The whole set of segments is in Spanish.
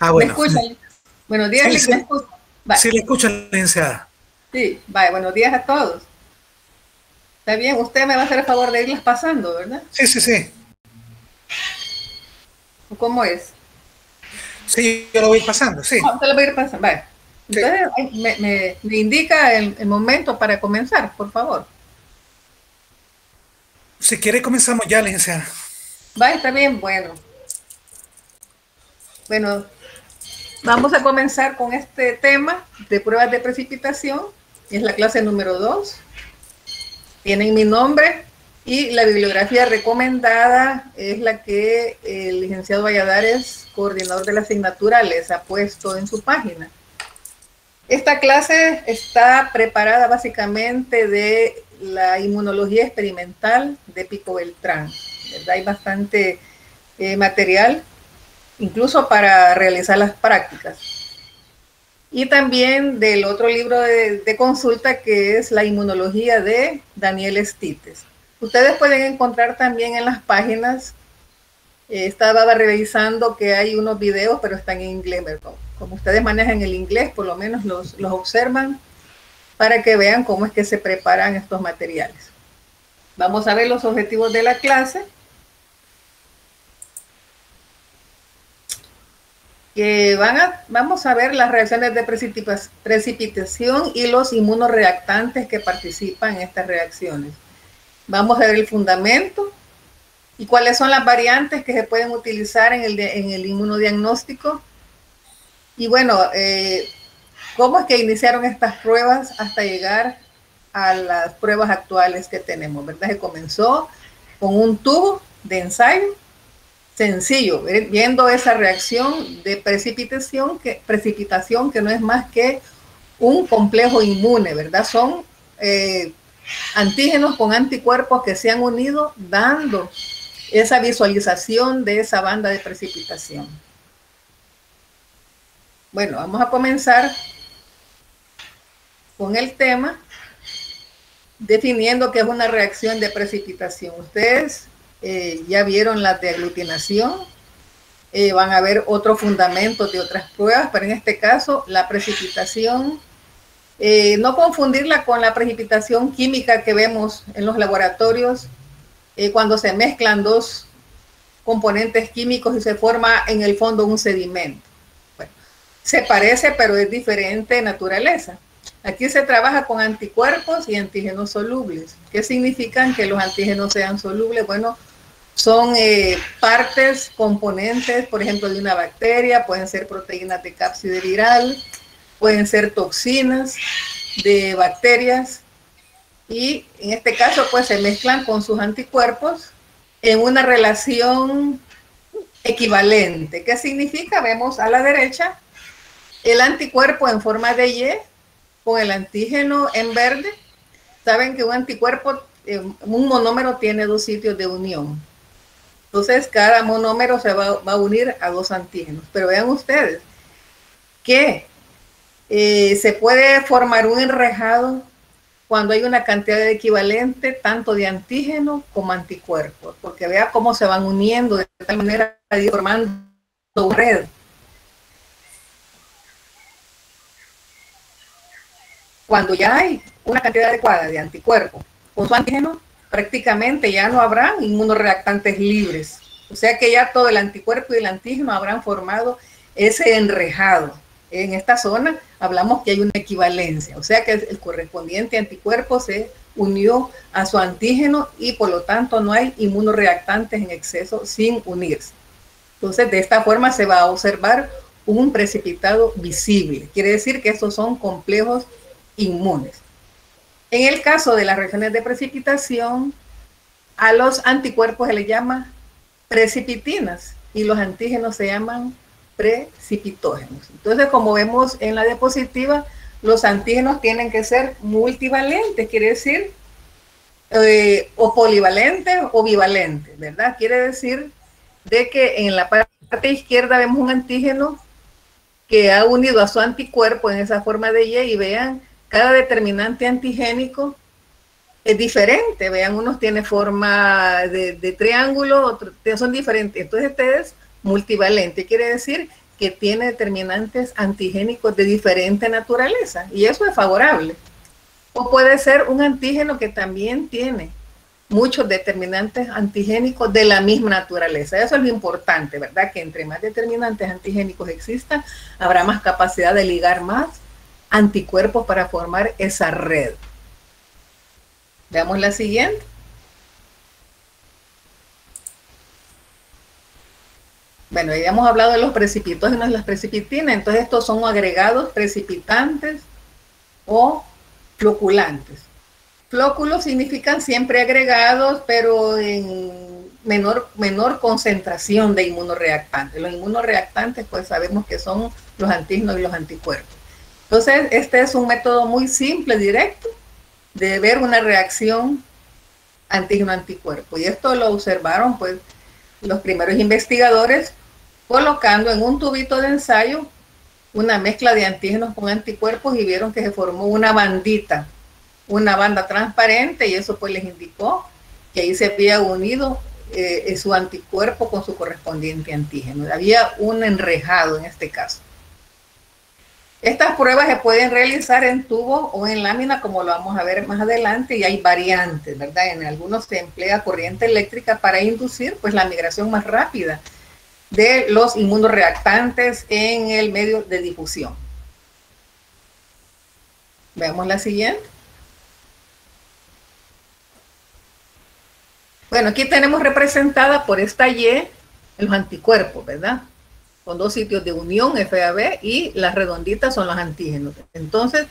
¿Me Bueno. escuchan? Buenos días, Sí, Lick, ¿me sí, escuchan? Vale, sí le escucho, licenciada. sí, vale, buenos días a todos. Está bien, usted me va a hacer el favor de irlas pasando, ¿verdad? Sí, sí, sí. ¿O cómo es? Sí, yo lo voy pasando, sí. Ah, usted lo va a ir pasando, vale. Sí. Entonces, me indica el momento para comenzar, por favor. Si quiere, comenzamos ya, licenciada. Va, está bien, bueno. Bueno, vamos a comenzar con este tema de pruebas de precipitación. Es la clase número 2. Tienen mi nombre y la bibliografía recomendada es la que el licenciado Valladares, coordinador de la asignatura, les ha puesto en su página. Esta clase está preparada básicamente de la inmunología experimental de Pico Beltrán, ¿verdad? Hay bastante material, incluso para realizar las prácticas. Y también del otro libro de consulta que es la inmunología de Daniel Estites. Ustedes pueden encontrar también en las páginas, estaba revisando que hay unos videos, pero están en inglés. Como ustedes manejan el inglés, por lo menos los observan para que vean cómo es que se preparan estos materiales. Vamos a ver los objetivos de la clase. Que vamos a ver las reacciones de precipitación y los inmunoreactantes que participan en estas reacciones. Vamos a ver el fundamento y cuáles son las variantes que se pueden utilizar en el inmunodiagnóstico. Y bueno, cómo es que iniciaron estas pruebas hasta llegar a las pruebas actuales que tenemos, ¿verdad? Se comenzó con un tubo de ensayo sencillo, viendo esa reacción de precipitación que no es más que un complejo inmune, ¿verdad? Son antígenos con anticuerpos que se han unido dando esa visualización de esa banda de precipitación. Bueno, vamos a comenzar con el tema definiendo qué es una reacción de precipitación. Ustedes ya vieron la de aglutinación, van a ver otros fundamentos de otras pruebas, pero en este caso la precipitación, no confundirla con la precipitación química que vemos en los laboratorios cuando se mezclan dos componentes químicos y se forma en el fondo un sedimento. Bueno, se parece, pero es diferente naturaleza. Aquí se trabaja con anticuerpos y antígenos solubles. ¿Qué significan que los antígenos sean solubles? Bueno, son partes, componentes, por ejemplo, de una bacteria, pueden ser proteínas de cápside viral, pueden ser toxinas de bacterias y en este caso pues se mezclan con sus anticuerpos en una relación equivalente. ¿Qué significa? Vemos a la derecha el anticuerpo en forma de Y con el antígeno en verde. Saben que un anticuerpo, un monómero tiene dos sitios de unión. Entonces, cada monómero se va a unir a dos antígenos. Pero vean ustedes que se puede formar un enrejado cuando hay una cantidad de equivalente tanto de antígeno como anticuerpos, porque vea cómo se van uniendo de tal manera formando una red. Cuando ya hay una cantidad adecuada de anticuerpos con su antígeno, prácticamente ya no habrán inmunoreactantes libres. O sea que ya todo el anticuerpo y el antígeno habrán formado ese enrejado. En esta zona hablamos que hay una equivalencia, o sea que el correspondiente anticuerpo se unió a su antígeno y por lo tanto no hay inmunoreactantes en exceso sin unirse. Entonces de esta forma se va a observar un precipitado visible. Quiere decir que estos son complejos inmunes. En el caso de las reacciones de precipitación, a los anticuerpos se les llama precipitinas y los antígenos se llaman precipitógenos. Entonces, como vemos en la diapositiva, los antígenos tienen que ser multivalentes, quiere decir, o polivalentes o bivalentes, ¿verdad? Quiere decir de que en la parte izquierda vemos un antígeno que ha unido a su anticuerpo en esa forma de Y vean, cada determinante antigénico es diferente, vean, unos tienen forma de triángulo, otros son diferentes, entonces este es multivalente, quiere decir que tiene determinantes antigénicos de diferente naturaleza, y eso es favorable. O puede ser un antígeno que también tiene muchos determinantes antigénicos de la misma naturaleza. Eso es lo importante, ¿verdad? Que entre más determinantes antigénicos existan, habrá más capacidad de ligar más anticuerpos para formar esa red. Veamos la siguiente. Bueno, ya hemos hablado de los precipitógenos y las precipitinas. Entonces estos son agregados precipitantes o floculantes. Flóculos significan siempre agregados, pero en menor concentración de inmunoreactantes. Los inmunoreactantes, pues sabemos que son los antígenos y los anticuerpos. Entonces, este es un método muy simple, directo, de ver una reacción antígeno-anticuerpo. Y esto lo observaron, pues, los primeros investigadores colocando en un tubito de ensayo una mezcla de antígenos con anticuerpos y vieron que se formó una bandita, una banda transparente, y eso pues les indicó que ahí se había unido su anticuerpo con su correspondiente antígeno. Había un enrejado en este caso. Estas pruebas se pueden realizar en tubo o en lámina, como lo vamos a ver más adelante, y hay variantes, ¿verdad? En algunos se emplea corriente eléctrica para inducir pues la migración más rápida de los inmunoreactantes en el medio de difusión. Veamos la siguiente. Bueno, aquí tenemos representada por esta Y los anticuerpos, ¿verdad? Con dos sitios de unión, FAB, y las redonditas son los antígenos. Entonces,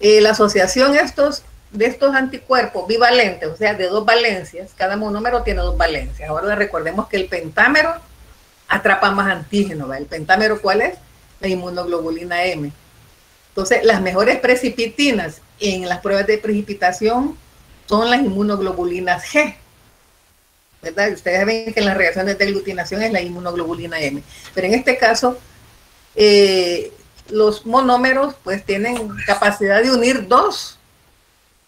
la asociación de estos anticuerpos bivalentes, o sea, de dos valencias, cada monómero tiene dos valencias. Ahora recordemos que el pentámero atrapa más antígenos, ¿verdad? ¿El pentámero cuál es? La inmunoglobulina M. Entonces, las mejores precipitinas en las pruebas de precipitación son las inmunoglobulinas G, ¿verdad? Ustedes ven que en las reacciones de aglutinación es la inmunoglobulina M. Pero en este caso, los monómeros pues tienen capacidad de unir dos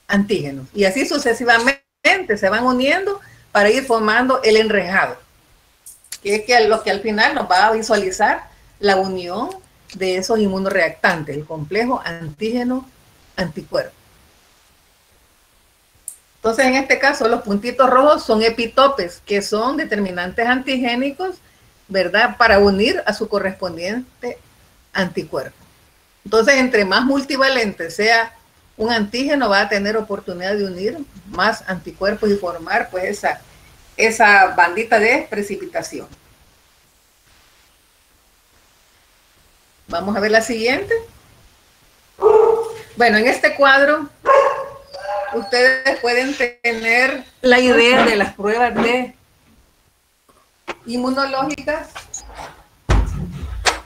antígenos. Y así sucesivamente se van uniendo para ir formando el enrejado, que es lo que al final nos va a visualizar la unión de esos inmunoreactantes, el complejo antígeno-anticuerpo. Entonces, en este caso, los puntitos rojos son epitopes, que son determinantes antigénicos, ¿verdad?, para unir a su correspondiente anticuerpo. Entonces, entre más multivalente sea un antígeno, va a tener oportunidad de unir más anticuerpos y formar, pues, esa bandita de precipitación. Vamos a ver la siguiente. Bueno, en este cuadro ustedes pueden tener la idea de las pruebas de inmunológicas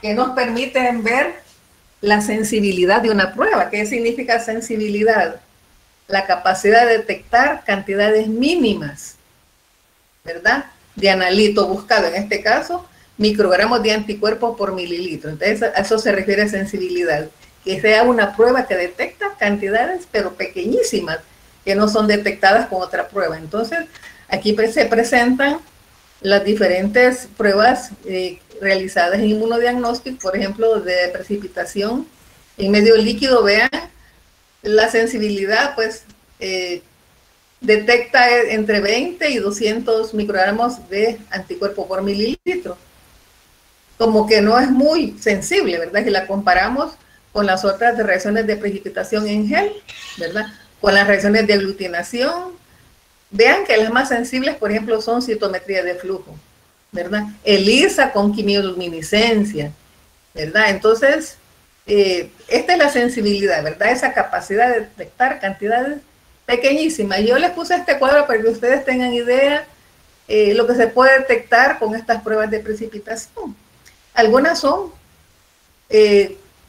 que nos permiten ver la sensibilidad de una prueba. ¿Qué significa sensibilidad? La capacidad de detectar cantidades mínimas, ¿verdad?, de analito buscado, en este caso, microgramos de anticuerpos por mililitro. Entonces, a eso se refiere a sensibilidad, que sea una prueba que detecta cantidades, pero pequeñísimas, que no son detectadas con otra prueba. Entonces, aquí se presentan las diferentes pruebas realizadas en inmunodiagnóstico, por ejemplo, de precipitación en medio líquido. Vean, la sensibilidad, pues, detecta entre 20 y 200 microgramos de anticuerpo por mililitro. Como que no es muy sensible, ¿verdad? Si la comparamos con las otras reacciones de precipitación en gel, ¿verdad?, con las reacciones de aglutinación. Vean que las más sensibles, por ejemplo, son citometría de flujo, ¿verdad? ELISA con quimioluminiscencia, ¿verdad? Entonces, esta es la sensibilidad, ¿verdad? Esa capacidad de detectar cantidades pequeñísimas. Yo les puse este cuadro para que ustedes tengan idea lo que se puede detectar con estas pruebas de precipitación. Algunas son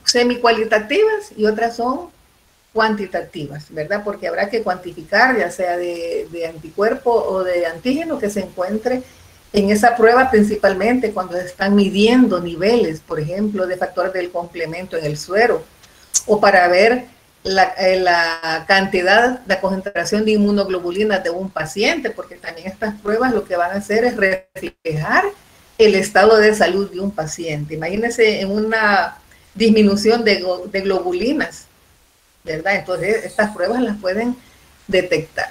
semicualitativas y otras son cuantitativas, ¿verdad? Porque habrá que cuantificar, ya sea de anticuerpo o de antígeno que se encuentre en esa prueba, principalmente cuando se están midiendo niveles, por ejemplo, de factores del complemento en el suero, o para ver la cantidad, la concentración de inmunoglobulinas de un paciente, porque también estas pruebas lo que van a hacer es reflejar el estado de salud de un paciente. Imagínense en una disminución de globulinas, ¿verdad? Entonces, estas pruebas las pueden detectar.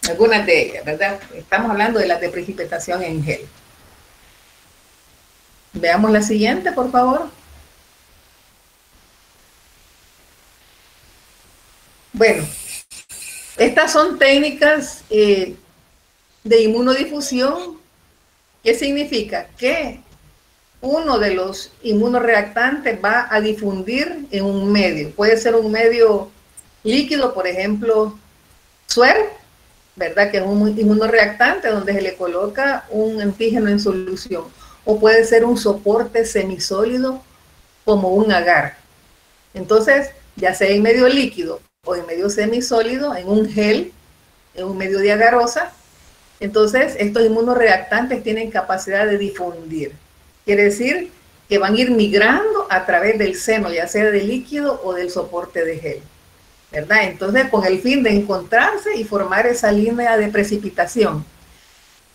Algunas de ellas, ¿verdad? Estamos hablando de las de precipitación en gel. Veamos la siguiente, por favor. Bueno, estas son técnicas de inmunodifusión. ¿Qué significa? Que uno de los inmunoreactantes va a difundir en un medio. Puede ser un medio líquido, por ejemplo, suero, ¿verdad? Que es un inmunoreactante donde se le coloca un antígeno en solución. O puede ser un soporte semisólido como un agar. Entonces, ya sea en medio líquido o en medio semisólido, en un gel, en un medio de agarosa, entonces estos inmunoreactantes tienen capacidad de difundir. Quiere decir que van a ir migrando a través del seno, ya sea del líquido o del soporte de gel, ¿verdad? Entonces, con el fin de encontrarse y formar esa línea de precipitación.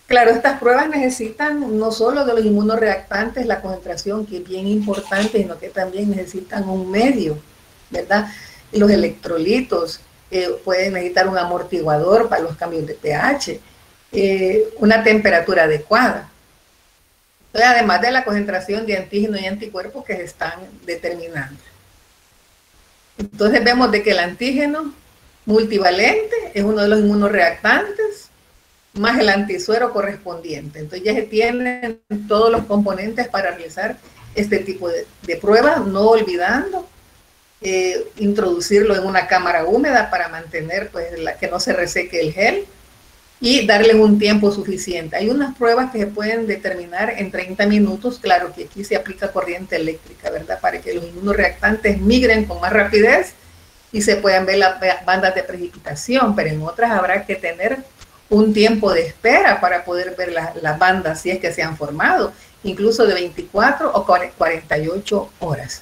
Claro, estas pruebas necesitan no solo de los inmunoreactantes, la concentración, que es bien importante, sino que también necesitan un medio, ¿verdad? Y los electrolitos, pueden necesitar un amortiguador para los cambios de pH, una temperatura adecuada. Entonces, además de la concentración de antígenos y anticuerpos que se están determinando. Entonces vemos de que el antígeno multivalente es uno de los inmunoreactantes, más el antisuero correspondiente. Entonces ya se tienen todos los componentes para realizar este tipo de pruebas, no olvidando introducirlo en una cámara húmeda para mantener pues, que no se reseque el gel y darle un tiempo suficiente. Hay unas pruebas que se pueden determinar en 30 minutos, claro que aquí se aplica corriente eléctrica, ¿verdad? Para que los inmunoreactantes migren con más rapidez y se puedan ver las bandas de precipitación, pero en otras habrá que tener un tiempo de espera para poder ver las bandas si es que se han formado, incluso de 24 o 48 horas.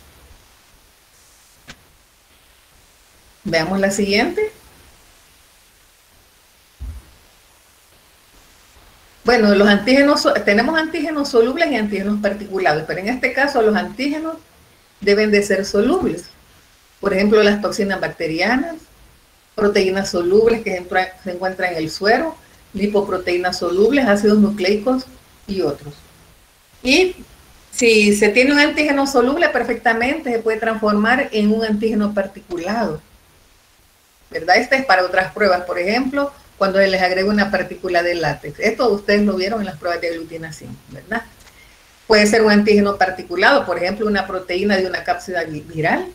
Veamos la siguiente. Bueno, los antígenos, tenemos antígenos solubles y antígenos particulados, pero en este caso los antígenos deben de ser solubles. Por ejemplo, las toxinas bacterianas, proteínas solubles que se encuentran en el suero, lipoproteínas solubles, ácidos nucleicos y otros. Y si se tiene un antígeno soluble, perfectamente se puede transformar en un antígeno particulado, ¿verdad? Este es para otras pruebas, por ejemplo, cuando se les agrega una partícula de látex. Esto ustedes lo vieron en las pruebas de aglutinación, ¿verdad? Puede ser un antígeno particulado, por ejemplo, una proteína de una cápsida viral.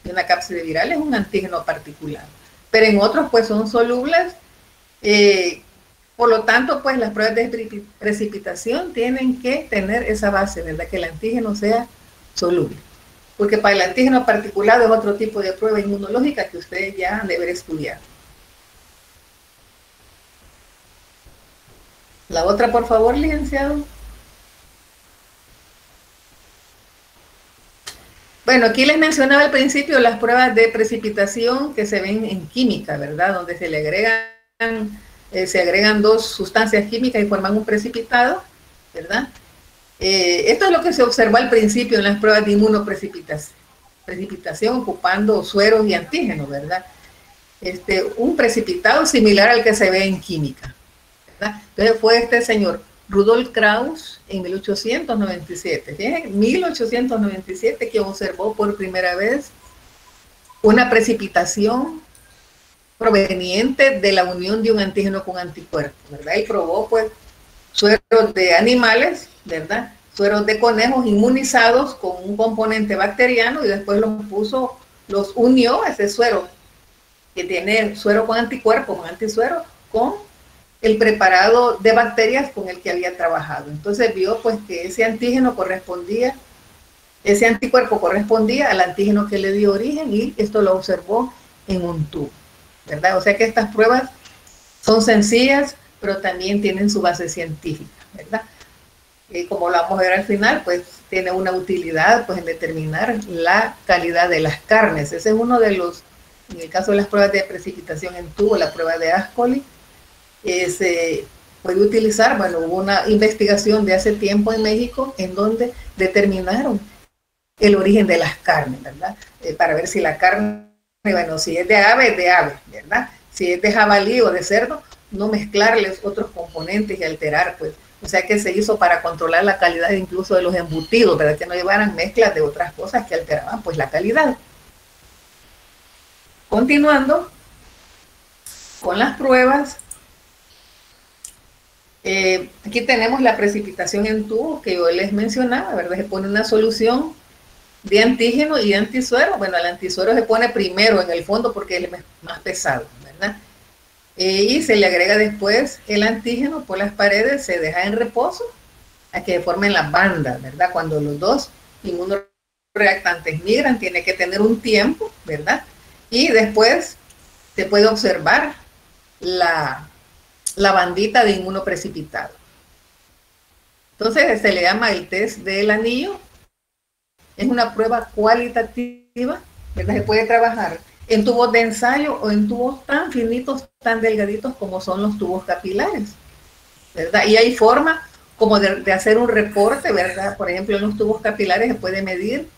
Y una cápsida viral es un antígeno particulado. Pero en otros, pues, son solubles. Por lo tanto, pues, las pruebas de precipitación tienen que tener esa base, ¿verdad? Que el antígeno sea soluble. Porque para el antígeno particulado es otro tipo de prueba inmunológica que ustedes ya han de haber estudiado. La otra, por favor, licenciado. Bueno, aquí les mencionaba al principio las pruebas de precipitación que se ven en química, ¿verdad? Donde se agregan dos sustancias químicas y forman un precipitado, ¿verdad? Esto es lo que se observó al principio en las pruebas de inmunoprecipitación ocupando sueros y antígenos, ¿verdad? Un precipitado similar al que se ve en química, ¿verdad? Entonces fue este señor Rudolf Krauss en 1897, ¿sí? 1897 que observó por primera vez una precipitación proveniente de la unión de un antígeno con anticuerpo, ¿verdad? Y probó pues sueros de animales, ¿verdad? Sueros de conejos inmunizados con un componente bacteriano y después los unió a ese suero que tiene suero con anticuerpo, con antisuero, con el preparado de bacterias con el que había trabajado. Entonces vio pues que ese antígeno correspondía, ese anticuerpo correspondía al antígeno que le dio origen y esto lo observó en un tubo, ¿verdad? O sea que estas pruebas son sencillas, pero también tienen su base científica, ¿verdad? Como lo vamos a ver al final, pues tiene una utilidad pues en determinar la calidad de las carnes. Ese es uno de los, en el caso de las pruebas de precipitación en tubo, la prueba de Ascoli, puede utilizar, bueno, hubo una investigación de hace tiempo en México en donde determinaron el origen de las carnes, ¿verdad? Para ver si la carne, bueno, si es de ave, ¿verdad? Si es de jabalí o de cerdo, no mezclarles otros componentes y alterar, pues. O sea que se hizo para controlar la calidad incluso de los embutidos, ¿verdad? Que no llevaran mezclas de otras cosas que alteraban, pues, la calidad. Continuando con las pruebas, aquí tenemos la precipitación en tubos que yo les mencionaba, ¿verdad? Se pone una solución de antígeno y de antisuero. Bueno, el antisuero se pone primero en el fondo porque es más pesado, ¿verdad? Y se le agrega después el antígeno por las paredes, se deja en reposo a que formen las bandas, ¿verdad? Cuando los dos inmunoreactantes migran, tiene que tener un tiempo, ¿verdad? Y después se puede observar la bandita de inmunoprecipitado. Entonces se le llama el test del anillo. Es una prueba cualitativa, ¿verdad? Se puede trabajar en tubos de ensayo o en tubos tan finitos, tan delgaditos como son los tubos capilares, ¿verdad? Y hay forma como de hacer un reporte, ¿verdad? Por ejemplo, en los tubos capilares se puede medir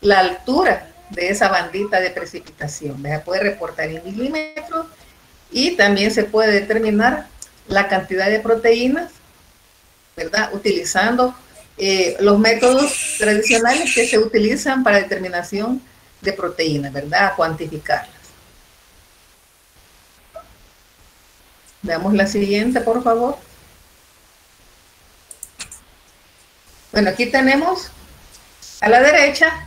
la altura de esa bandita de precipitación, ¿verdad? Se puede reportar en milímetros y también se puede determinar la cantidad de proteínas, ¿verdad? Utilizando los métodos tradicionales que se utilizan para determinación de proteínas, ¿verdad? A cuantificarlas. Veamos la siguiente, por favor. Bueno, aquí tenemos a la derecha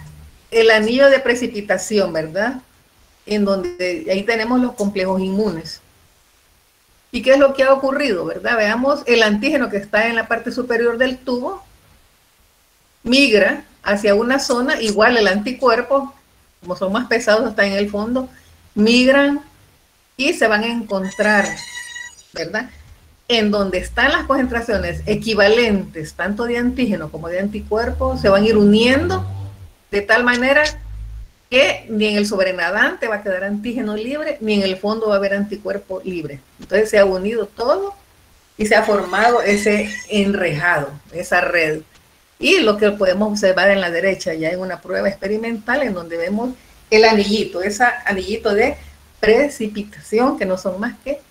el anillo de precipitación, ¿verdad? En donde ahí tenemos los complejos inmunes. ¿Y qué es lo que ha ocurrido, verdad? Veamos el antígeno que está en la parte superior del tubo, migra hacia una zona, igual el anticuerpo, como son más pesados, está en el fondo, migran y se van a encontrar, ¿verdad? En donde están las concentraciones equivalentes, tanto de antígeno como de anticuerpos, se van a ir uniendo de tal manera que ni en el sobrenadante va a quedar antígeno libre, ni en el fondo va a haber anticuerpo libre. Entonces se ha unido todo y se ha formado ese enrejado, esa red. Y lo que podemos observar en la derecha, ya en una prueba experimental, en donde vemos el anillito, ese anillito de precipitación, que no son más que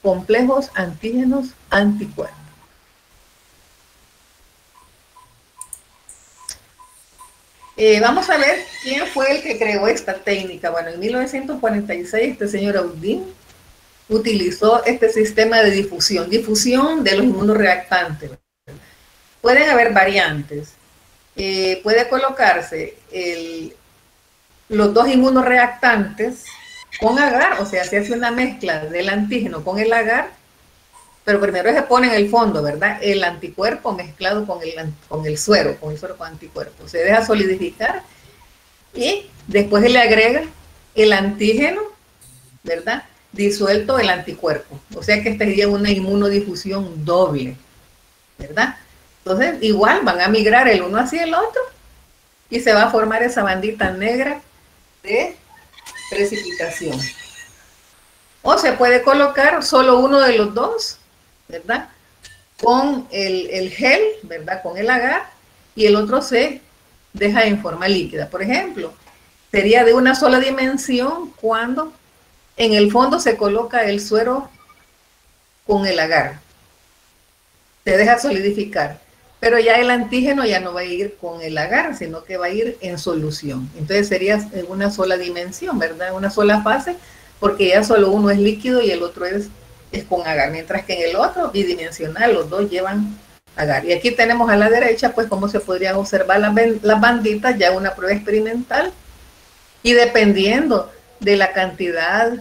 complejos antígenos anticuerpos. Vamos a ver quién fue el que creó esta técnica. Bueno, en 1946 este señor Audin utilizó este sistema de difusión de los inmunoreactantes. Pueden haber variantes. Puede colocarse los dos inmunoreactantes con agar, o sea, se hace una mezcla del antígeno con el agar, pero primero se pone en el fondo, ¿verdad? El anticuerpo mezclado con el suero con anticuerpo. Se deja solidificar y después se le agrega el antígeno, ¿verdad? Disuelto el anticuerpo. O sea que esta sería una inmunodifusión doble, ¿verdad? Entonces, igual van a migrar el uno hacia el otro y se va a formar esa bandita negra de precipitación. O se puede colocar solo uno de los dos, ¿verdad? Con el gel, ¿verdad? Con el agar, y el otro se deja en forma líquida. Por ejemplo, sería de una sola dimensión cuando en el fondo se coloca el suero con el agar. Se deja solidificar. Pero ya el antígeno ya no va a ir con el agar, sino que va a ir en solución. Entonces sería en una sola dimensión, ¿verdad? Una sola fase, porque ya solo uno es líquido y el otro es con agar. Mientras que en el otro, bidimensional, los dos llevan agar. Y aquí tenemos a la derecha, pues, cómo se podrían observar las banditas, ya una prueba experimental. Y dependiendo de la cantidad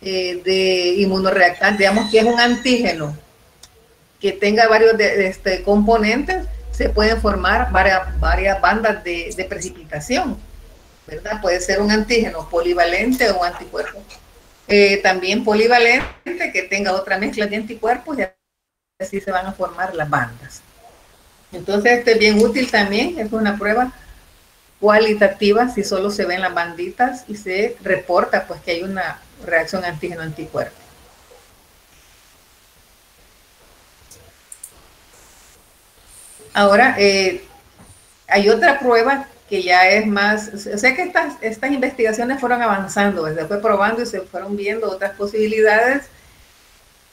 de inmunoreactantes, digamos que es un antígeno que tenga varios componentes, se pueden formar varias bandas de precipitación, ¿verdad? Puede ser un antígeno polivalente o un anticuerpo. También polivalente, que tenga otra mezcla de anticuerpos, y así se van a formar las bandas. Entonces, es bien útil también, es una prueba cualitativa si solo se ven las banditas y se reporta pues que hay una reacción antígeno-anticuerpo. Ahora, hay otra prueba que ya es más, o sea que estas investigaciones fueron avanzando, se fue probando y se fueron viendo otras posibilidades.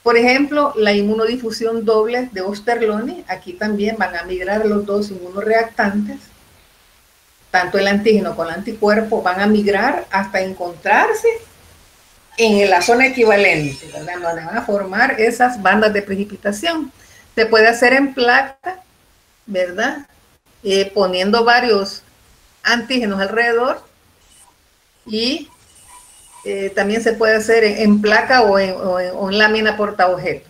Por ejemplo, la inmunodifusión doble de Osterloni, aquí también van a migrar los dos inmunoreactantes, tanto el antígeno como el anticuerpo, van a migrar hasta encontrarse en la zona equivalente, ¿verdad? Donde van a formar esas bandas de precipitación. Se puede hacer en placa, ¿verdad? Poniendo varios antígenos alrededor y también se puede hacer en placa o en lámina portaobjeto.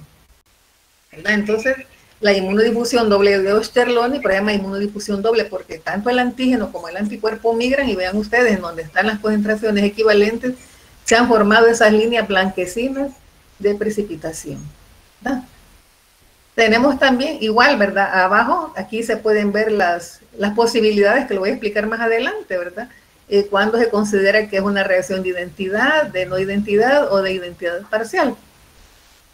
Entonces, la inmunodifusión doble de Osterloni, pero se llama inmunodifusión doble porque tanto el antígeno como el anticuerpo migran y vean ustedes en donde están las concentraciones equivalentes, se han formado esas líneas blanquecinas de precipitación, ¿verdad? Tenemos también, igual, ¿verdad? Abajo, aquí se pueden ver las posibilidades, que lo voy a explicar más adelante, ¿verdad? Cuando se considera que es una reacción de identidad, de no identidad o de identidad parcial.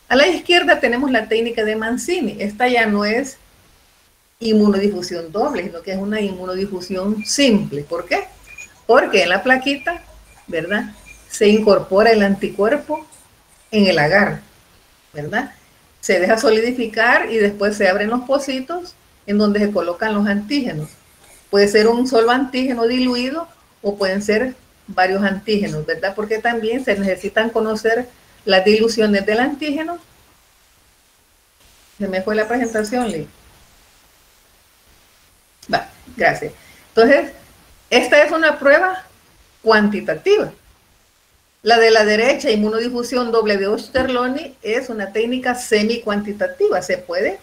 A la izquierda tenemos la técnica de Mancini. Esta ya no es inmunodifusión doble, sino que es una inmunodifusión simple. ¿Por qué? Porque en la plaquita, ¿verdad?, se incorpora el anticuerpo en el agar, ¿verdad? Se deja solidificar y después se abren los pocitos en donde se colocan los antígenos. Puede ser un solo antígeno diluido o pueden ser varios antígenos, ¿verdad? Porque también se necesitan conocer las diluciones del antígeno. Se me fue la presentación, Lee. Va, gracias. Entonces, esta es una prueba cuantitativa. La de la derecha, inmunodifusión doble de Osterloni, es una técnica semi-cuantitativa. Se puede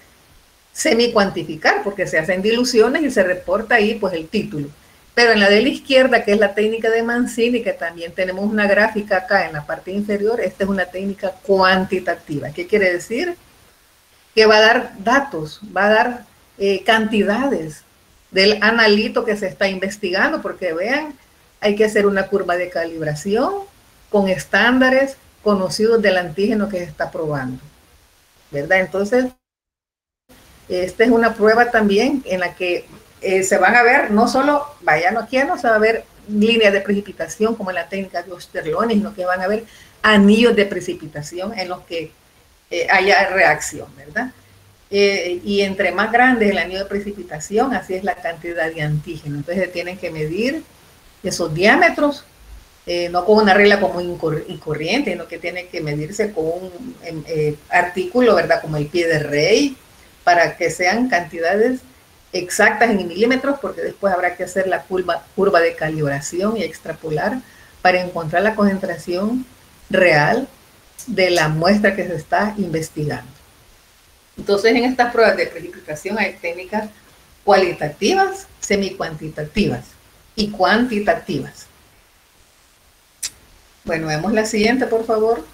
semi-cuantificar porque se hacen diluciones y se reporta ahí pues el título. Pero en la de la izquierda, que es la técnica de Mancini, que también tenemos una gráfica acá en la parte inferior, esta es una técnica cuantitativa. ¿Qué quiere decir? Que va a dar datos, va a dar cantidades del analito que se está investigando, porque vean, hay que hacer una curva de calibración con estándares conocidos del antígeno que se está probando, ¿verdad? Entonces, esta es una prueba también en la que se van a ver, no solo, vayan aquí no se va a ver líneas de precipitación como en la técnica de Osterloni, sino que van a ver anillos de precipitación en los que haya reacción, ¿verdad? Y entre más grande es el anillo de precipitación, así es la cantidad de antígeno. Entonces se tienen que medir esos diámetros, no con una regla común y corriente, sino que tiene que medirse con un artículo, ¿verdad? Como el pie de rey, para que sean cantidades exactas en milímetros, porque después habrá que hacer la curva de calibración y extrapolar para encontrar la concentración real de la muestra que se está investigando. Entonces, en estas pruebas de precipitación hay técnicas cualitativas, semicuantitativas y cuantitativas. Bueno, vemos la siguiente, por favor.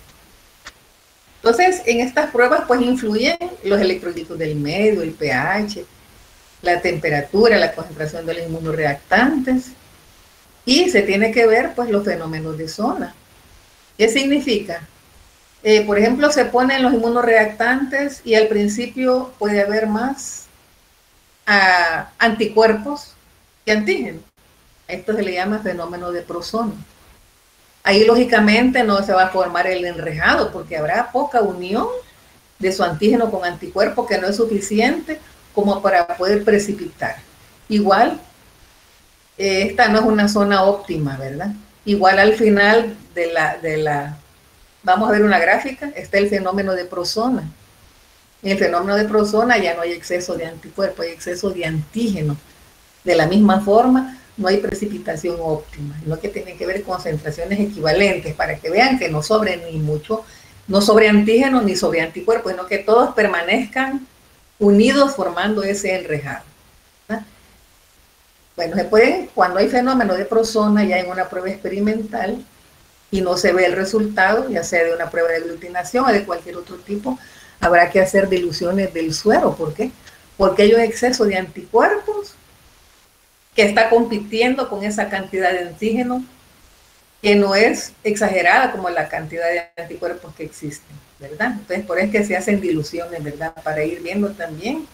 Entonces, en estas pruebas, pues, influyen los electrolitos del medio, el pH, la temperatura, la concentración de los inmunoreactantes, y se tiene que ver, pues, los fenómenos de zona. ¿Qué significa? Por ejemplo, se ponen los inmunoreactantes y al principio puede haber más anticuerpos que antígenos. Esto se le llama fenómeno de prozona. Ahí, lógicamente, no se va a formar el enrejado porque habrá poca unión de su antígeno con anticuerpo, que no es suficiente como para poder precipitar. Igual, esta no es una zona óptima, ¿verdad? Igual al final vamos a ver una gráfica, está el fenómeno de prozona. En el fenómeno de prozona ya no hay exceso de anticuerpo, hay exceso de antígeno. De la misma forma, no hay precipitación óptima, lo que tiene que ver con concentraciones equivalentes, para que vean que no sobre ni mucho, no sobre antígeno ni sobre anticuerpo, sino que todos permanezcan unidos formando ese enrejado. ¿Verdad? Bueno, se puede, cuando hay fenómeno de prozona ya en una prueba experimental y no se ve el resultado, ya sea de una prueba de aglutinación o de cualquier otro tipo, habrá que hacer diluciones del suero. ¿Por qué? Porque hay un exceso de anticuerpos que está compitiendo con esa cantidad de antígenos que no es exagerada como la cantidad de anticuerpos que existen, ¿verdad? Entonces, por eso es que se hacen diluciones, ¿verdad? Para ir viendo también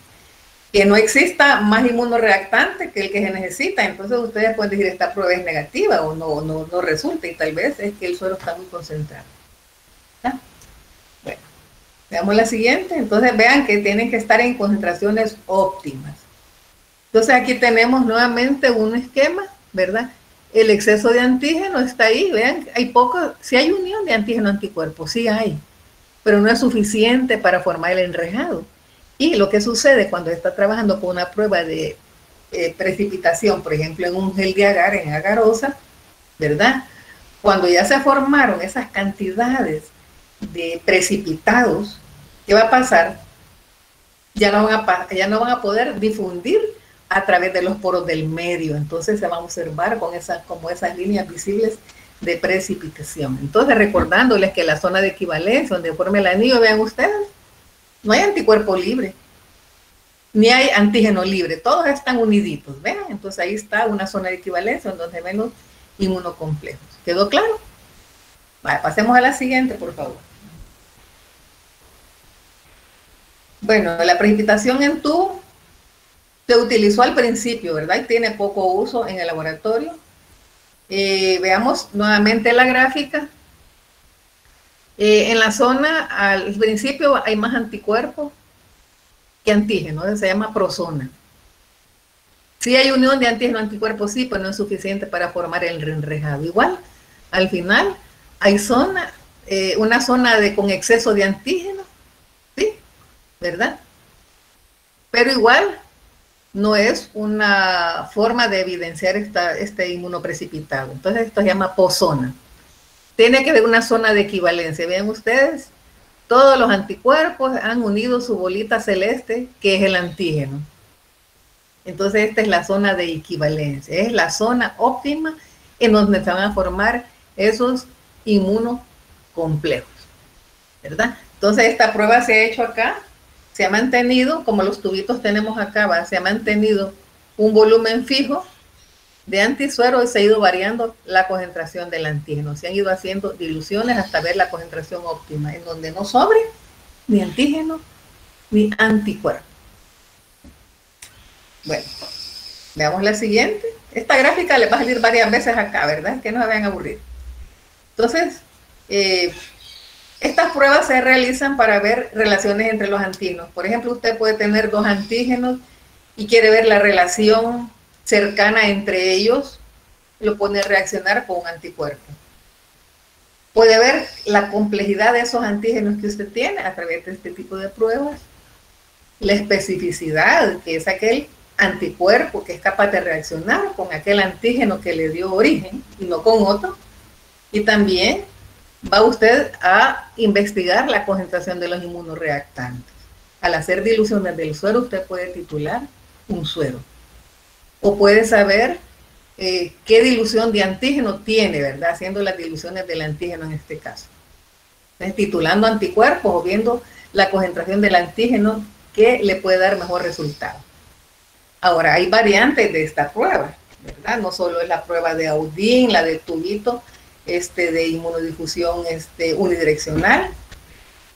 que no exista más inmunoreactante que el que se necesita. Entonces ustedes pueden decir esta prueba es negativa o no resulta, y tal vez es que el suero está muy concentrado. ¿Ah? Bueno, veamos la siguiente. Entonces vean que tienen que estar en concentraciones óptimas. Entonces aquí tenemos nuevamente un esquema, ¿verdad? El exceso de antígeno está ahí, vean, hay poco, si hay unión de antígeno-anticuerpo, sí hay, pero no es suficiente para formar el enrejado. Y lo que sucede cuando está trabajando con una prueba de precipitación, por ejemplo, en un gel de agar, en agarosa, ¿verdad? Cuando ya se formaron esas cantidades de precipitados, ¿qué va a pasar? Ya no van a poder difundir a través de los poros del medio. Entonces se va a observar con como esas líneas visibles de precipitación. Entonces, recordándoles que la zona de equivalencia, donde forma el anillo, vean ustedes, no hay anticuerpo libre, ni hay antígeno libre, todos están uniditos, vean. Entonces ahí está una zona de equivalencia en donde ven los inmunocomplejos. ¿Quedó claro? Vale, pasemos a la siguiente, por favor. Bueno, la precipitación en tubo se utilizó al principio, ¿verdad? Y tiene poco uso en el laboratorio. Veamos nuevamente la gráfica. En la zona, al principio hay más anticuerpos que antígenos, se llama prozona. Sí hay unión de antígeno-anticuerpos, sí, pero no es suficiente para formar el enrejado. Igual, al final, hay una zona con exceso de antígeno, ¿sí? ¿Verdad? Pero igual, no es una forma de evidenciar este inmunoprecipitado. Entonces esto se llama pozona. Tiene que haber una zona de equivalencia. Vean ustedes, todos los anticuerpos han unido su bolita celeste, que es el antígeno. Entonces esta es la zona de equivalencia. Es la zona óptima en donde se van a formar esos inmunocomplejos, ¿verdad? Entonces esta prueba se ha hecho acá. Se ha mantenido, como los tubitos tenemos acá, se ha mantenido un volumen fijo de antisuero y se ha ido variando la concentración del antígeno. Se han ido haciendo diluciones hasta ver la concentración óptima, en donde no sobre ni antígeno ni anticuerpo. Bueno, veamos la siguiente. Esta gráfica les va a salir varias veces acá, ¿verdad? Que no se vayan a aburrir. Entonces, estas pruebas se realizan para ver relaciones entre los antígenos. Por ejemplo, usted puede tener dos antígenos y quiere ver la relación cercana entre ellos, lo pone a reaccionar con un anticuerpo. Puede ver la complejidad de esos antígenos que usted tiene a través de este tipo de pruebas, la especificidad, que es aquel anticuerpo que es capaz de reaccionar con aquel antígeno que le dio origen y no con otro, y también va usted a investigar la concentración de los inmunoreactantes. Al hacer diluciones del suero, usted puede titular un suero. O puede saber qué dilución de antígeno tiene, ¿verdad? Haciendo las diluciones del antígeno en este caso. Entonces, titulando anticuerpos o viendo la concentración del antígeno que le puede dar mejor resultado. Ahora, hay variantes de esta prueba, ¿verdad? No solo es la prueba de Audin, la del tubito, de inmunodifusión unidireccional.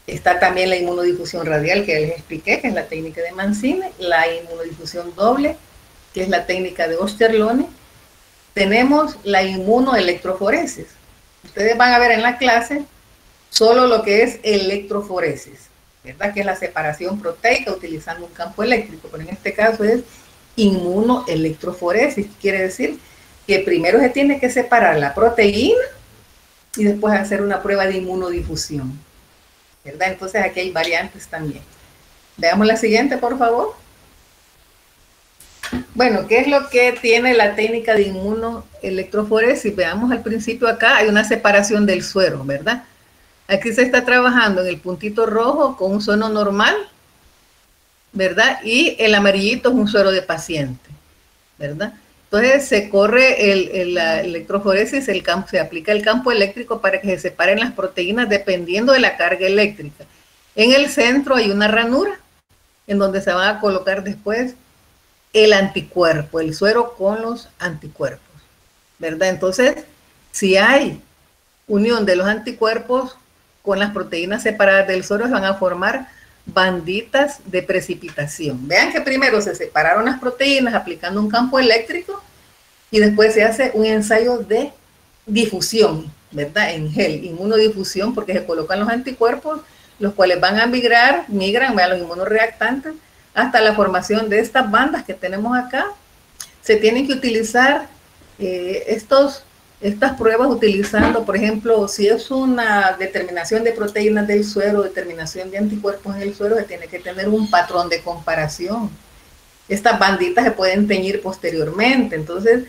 Está también la inmunodifusión radial que les expliqué, que es la técnica de Mancini, la inmunodifusión doble, que es la técnica de Osterlone. Tenemos la inmunoelectroforesis. Ustedes van a ver en la clase solo lo que es electroforesis, ¿verdad? Que es la separación proteica utilizando un campo eléctrico, pero en este caso es inmunoelectroforesis. Quiere decir que primero se tiene que separar la proteína y después hacer una prueba de inmunodifusión, ¿verdad? Entonces aquí hay variantes también. Veamos la siguiente, por favor. Bueno, ¿qué es lo que tiene la técnica de inmunoelectroforesis? Veamos al principio acá, hay una separación del suero, ¿verdad? Aquí se está trabajando en el puntito rojo con un suero normal, ¿verdad? Y el amarillito es un suero de paciente, ¿verdad? Entonces se corre la electroforesis, se aplica el campo eléctrico para que se separen las proteínas dependiendo de la carga eléctrica. En el centro hay una ranura en donde se va a colocar después el anticuerpo, el suero con los anticuerpos, ¿verdad? Entonces, si hay unión de los anticuerpos con las proteínas separadas del suero, se van a formar banditas de precipitación. Vean que primero se separaron las proteínas aplicando un campo eléctrico y después se hace un ensayo de difusión, ¿verdad? En gel, inmunodifusión, porque se colocan los anticuerpos, los cuales van a migran a los inmunoreactantes hasta la formación de estas bandas que tenemos acá. Se tienen que utilizar estas pruebas utilizando, por ejemplo, si es una determinación de proteínas del suero, determinación de anticuerpos en el suero, se tiene que tener un patrón de comparación. Estas banditas se pueden teñir posteriormente, entonces,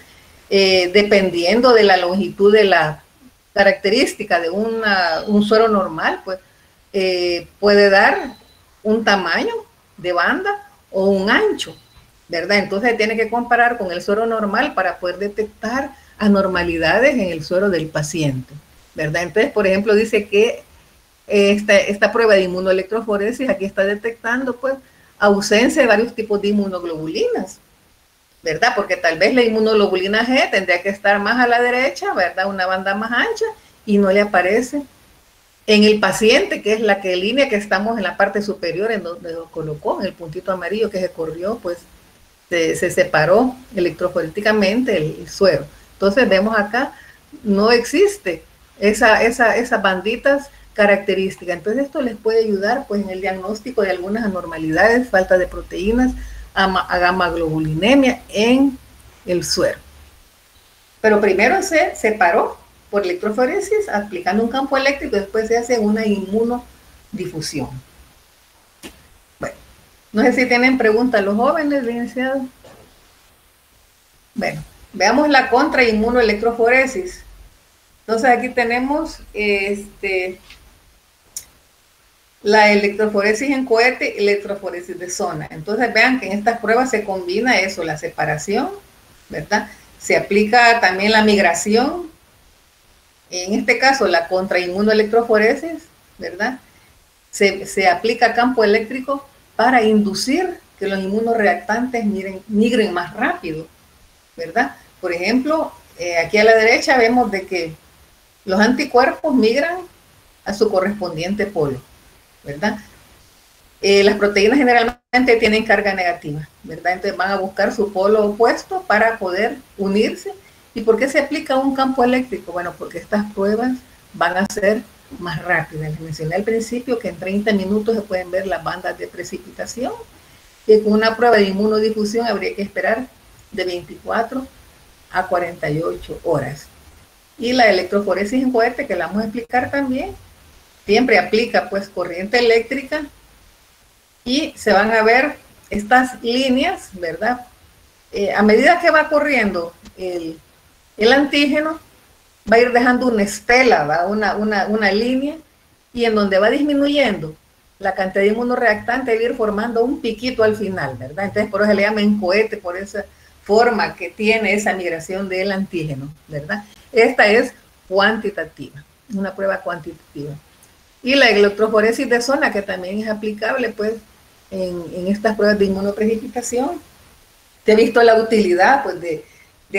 dependiendo de la longitud de la característica de un suero normal, pues puede dar un tamaño de banda o un ancho, ¿verdad? Entonces tiene que comparar con el suero normal para poder detectar anormalidades en el suero del paciente, ¿verdad? Entonces, por ejemplo, dice que esta prueba de inmunoelectroforesis aquí está detectando pues ausencia de varios tipos de inmunoglobulinas, ¿verdad? Porque tal vez la inmunoglobulina G tendría que estar más a la derecha, ¿verdad? Una banda más ancha y no le aparece en el paciente, que es la línea que estamos en la parte superior, en donde lo colocó, en el puntito amarillo que se corrió, pues se separó electroforéticamente el suero. Entonces vemos acá, no existe esas banditas características. Entonces esto les puede ayudar pues en el diagnóstico de algunas anormalidades, falta de proteínas, a gamma-globulinemia en el suero. Pero primero se separó por electroforesis aplicando un campo eléctrico y después se hace una inmunodifusión. Bueno, no sé si tienen preguntas los jóvenes, licenciados. Bueno, veamos la contrainmunoelectroforesis. Entonces aquí tenemos la electroforesis en cohete y electroforesis de zona. Entonces vean que en estas pruebas se combina eso, la separación, ¿verdad? Se aplica también la migración. En este caso, la contrainmunoelectroforesis, ¿verdad? Se aplica campo eléctrico para inducir que los inmunoreactantes migren más rápido, ¿verdad? Por ejemplo, aquí a la derecha vemos de que los anticuerpos migran a su correspondiente polo, ¿verdad? Las proteínas generalmente tienen carga negativa, ¿verdad? Entonces van a buscar su polo opuesto para poder unirse. ¿Y por qué se aplica un campo eléctrico? Bueno, porque estas pruebas van a ser más rápidas. Les mencioné al principio que en 30 minutos se pueden ver las bandas de precipitación y con una prueba de inmunodifusión habría que esperar de 24 a 48 horas. Y la electroforesis en cohete, que la vamos a explicar también, siempre aplica pues corriente eléctrica y se van a ver estas líneas, ¿verdad? A medida que va corriendo el antígeno, va a ir dejando una estela, ¿va? Una línea, y en donde va disminuyendo la cantidad de inmunoreactante, va a ir formando un piquito al final, ¿verdad? Entonces por eso se le llama en cohete, por esa forma que tiene esa migración del antígeno, ¿verdad? Esta es cuantitativa, una prueba cuantitativa. Y la electroforesis de zona, que también es aplicable pues en estas pruebas de inmunoprecipitación. Te he visto la utilidad pues de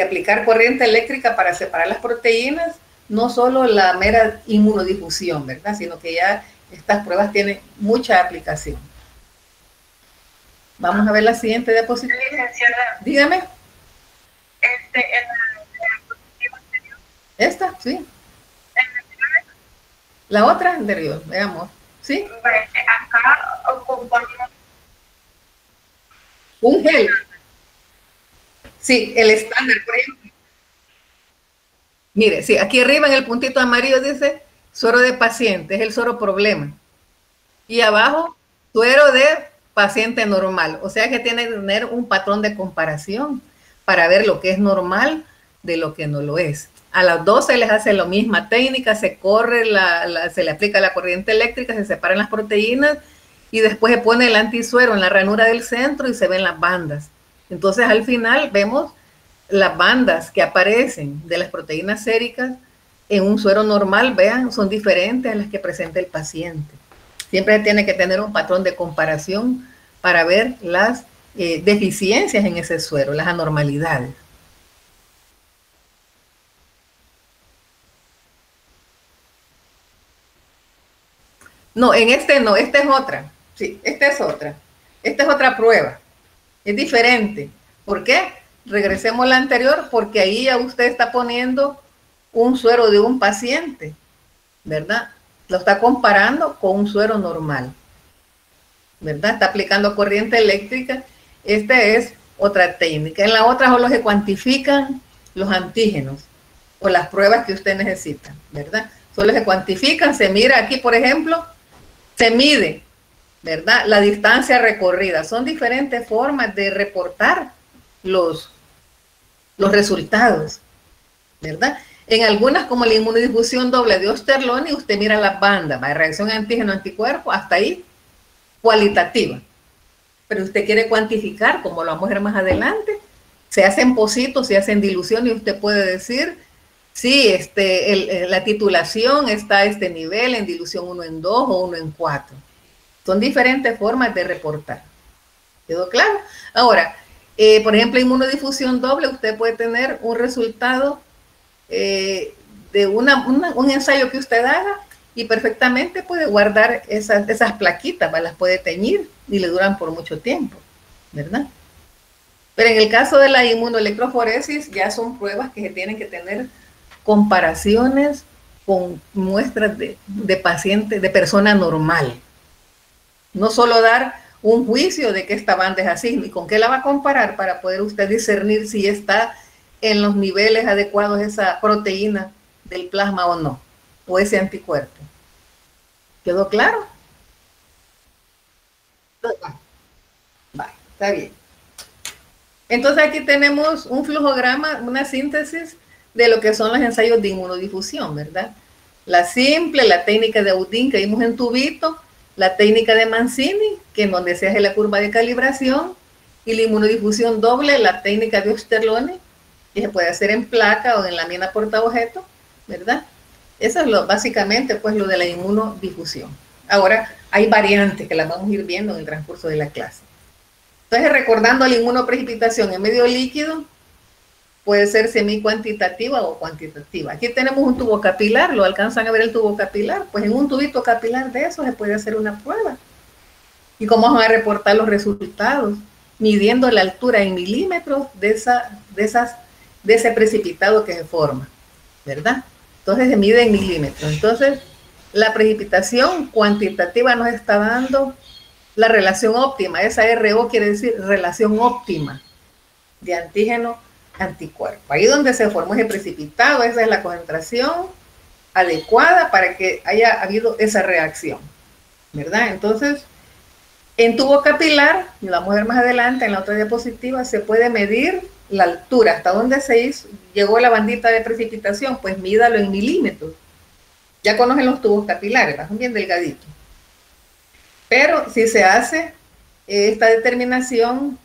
aplicar corriente eléctrica para separar las proteínas, no solo la mera inmunodifusión, ¿verdad? Sino que ya estas pruebas tienen mucha aplicación. Vamos a ver la siguiente diapositiva. Dígame. Esta, sí. La otra anterior, veamos. ¿Sí? Acá ocupamos un gel. Sí, el estándar, por ejemplo. Mire, sí, aquí arriba en el puntito amarillo dice suero de paciente, es el suero problema. Y abajo, suero de paciente normal. O sea que tiene que tener un patrón de comparación para ver lo que es normal de lo que no lo es. A las dos se les hace la misma técnica, se corre, se le aplica la corriente eléctrica, se separan las proteínas y después se pone el antisuero en la ranura del centro y se ven las bandas. Entonces al final vemos las bandas que aparecen de las proteínas séricas en un suero normal, vean, son diferentes a las que presenta el paciente. Siempre tiene que tener un patrón de comparación para ver las deficiencias en ese suero, las anormalidades. No, en este no, esta es otra. Sí, esta es otra. Esta es otra prueba. Es diferente. ¿Por qué? Regresemos a la anterior, porque ahí ya usted está poniendo un suero de un paciente, ¿verdad? Lo está comparando con un suero normal, ¿verdad? Está aplicando corriente eléctrica. Esta es otra técnica. En la otra solo se cuantifican los antígenos o las pruebas que usted necesita, ¿verdad? Solo se cuantifican, se mira aquí, por ejemplo, se mide, ¿verdad? La distancia recorrida. Son diferentes formas de reportar los resultados, ¿verdad? En algunas, como la inmunodifusión doble de Osterloni, usted mira las bandas, la reacción antígeno-anticuerpo, hasta ahí, cualitativa. Pero usted quiere cuantificar, como lo vamos a ver más adelante, se hacen pocitos, se hacen dilución y usted puede decir, sí, la titulación está a este nivel, en dilución 1 en 2 o 1 en 4. Son diferentes formas de reportar. ¿Quedó claro? Ahora, por ejemplo, inmunodifusión doble, usted puede tener un resultado de un ensayo que usted haga y perfectamente puede guardar esas plaquitas, las puede teñir y le duran por mucho tiempo, ¿verdad? Pero en el caso de la inmunoelectroforesis ya son pruebas que se tienen que tener comparaciones con muestras de pacientes, de persona normal. No solo dar un juicio de que esta banda es así, y con qué la va a comparar para poder usted discernir si está en los niveles adecuados esa proteína del plasma o no, o ese anticuerpo. ¿Quedó claro? Va, está bien. Entonces aquí tenemos un flujograma, una síntesis de lo que son los ensayos de inmunodifusión, ¿verdad? La simple, la técnica de Audin que vimos en tubito, la técnica de Mancini, que es donde se hace la curva de calibración, y la inmunodifusión doble, la técnica de Osterloni, que se puede hacer en placa o en lámina portaobjeto, ¿verdad? Eso es básicamente pues lo de la inmunodifusión. Ahora, hay variantes que las vamos a ir viendo en el transcurso de la clase. Entonces, recordando la inmunoprecipitación en medio líquido, puede ser semicuantitativa o cuantitativa. Aquí tenemos un tubo capilar, ¿lo alcanzan a ver el tubo capilar? Pues en un tubito capilar de eso se puede hacer una prueba. ¿Y cómo vamos a reportar los resultados? Midiendo la altura en milímetros de ese precipitado que se forma, ¿verdad? Entonces se mide en milímetros. Entonces, la precipitación cuantitativa nos está dando la relación óptima. Esa RO quiere decir relación óptima de antígeno-anticuerpo. Ahí donde se formó ese precipitado, esa es la concentración adecuada para que haya habido esa reacción, ¿verdad? Entonces, en tubo capilar, lo vamos a ver más adelante en la otra diapositiva, se puede medir la altura, hasta dónde llegó la bandita de precipitación, pues mídalo en milímetros. Ya conocen los tubos capilares, son bien delgaditos. Pero si se hace esta determinación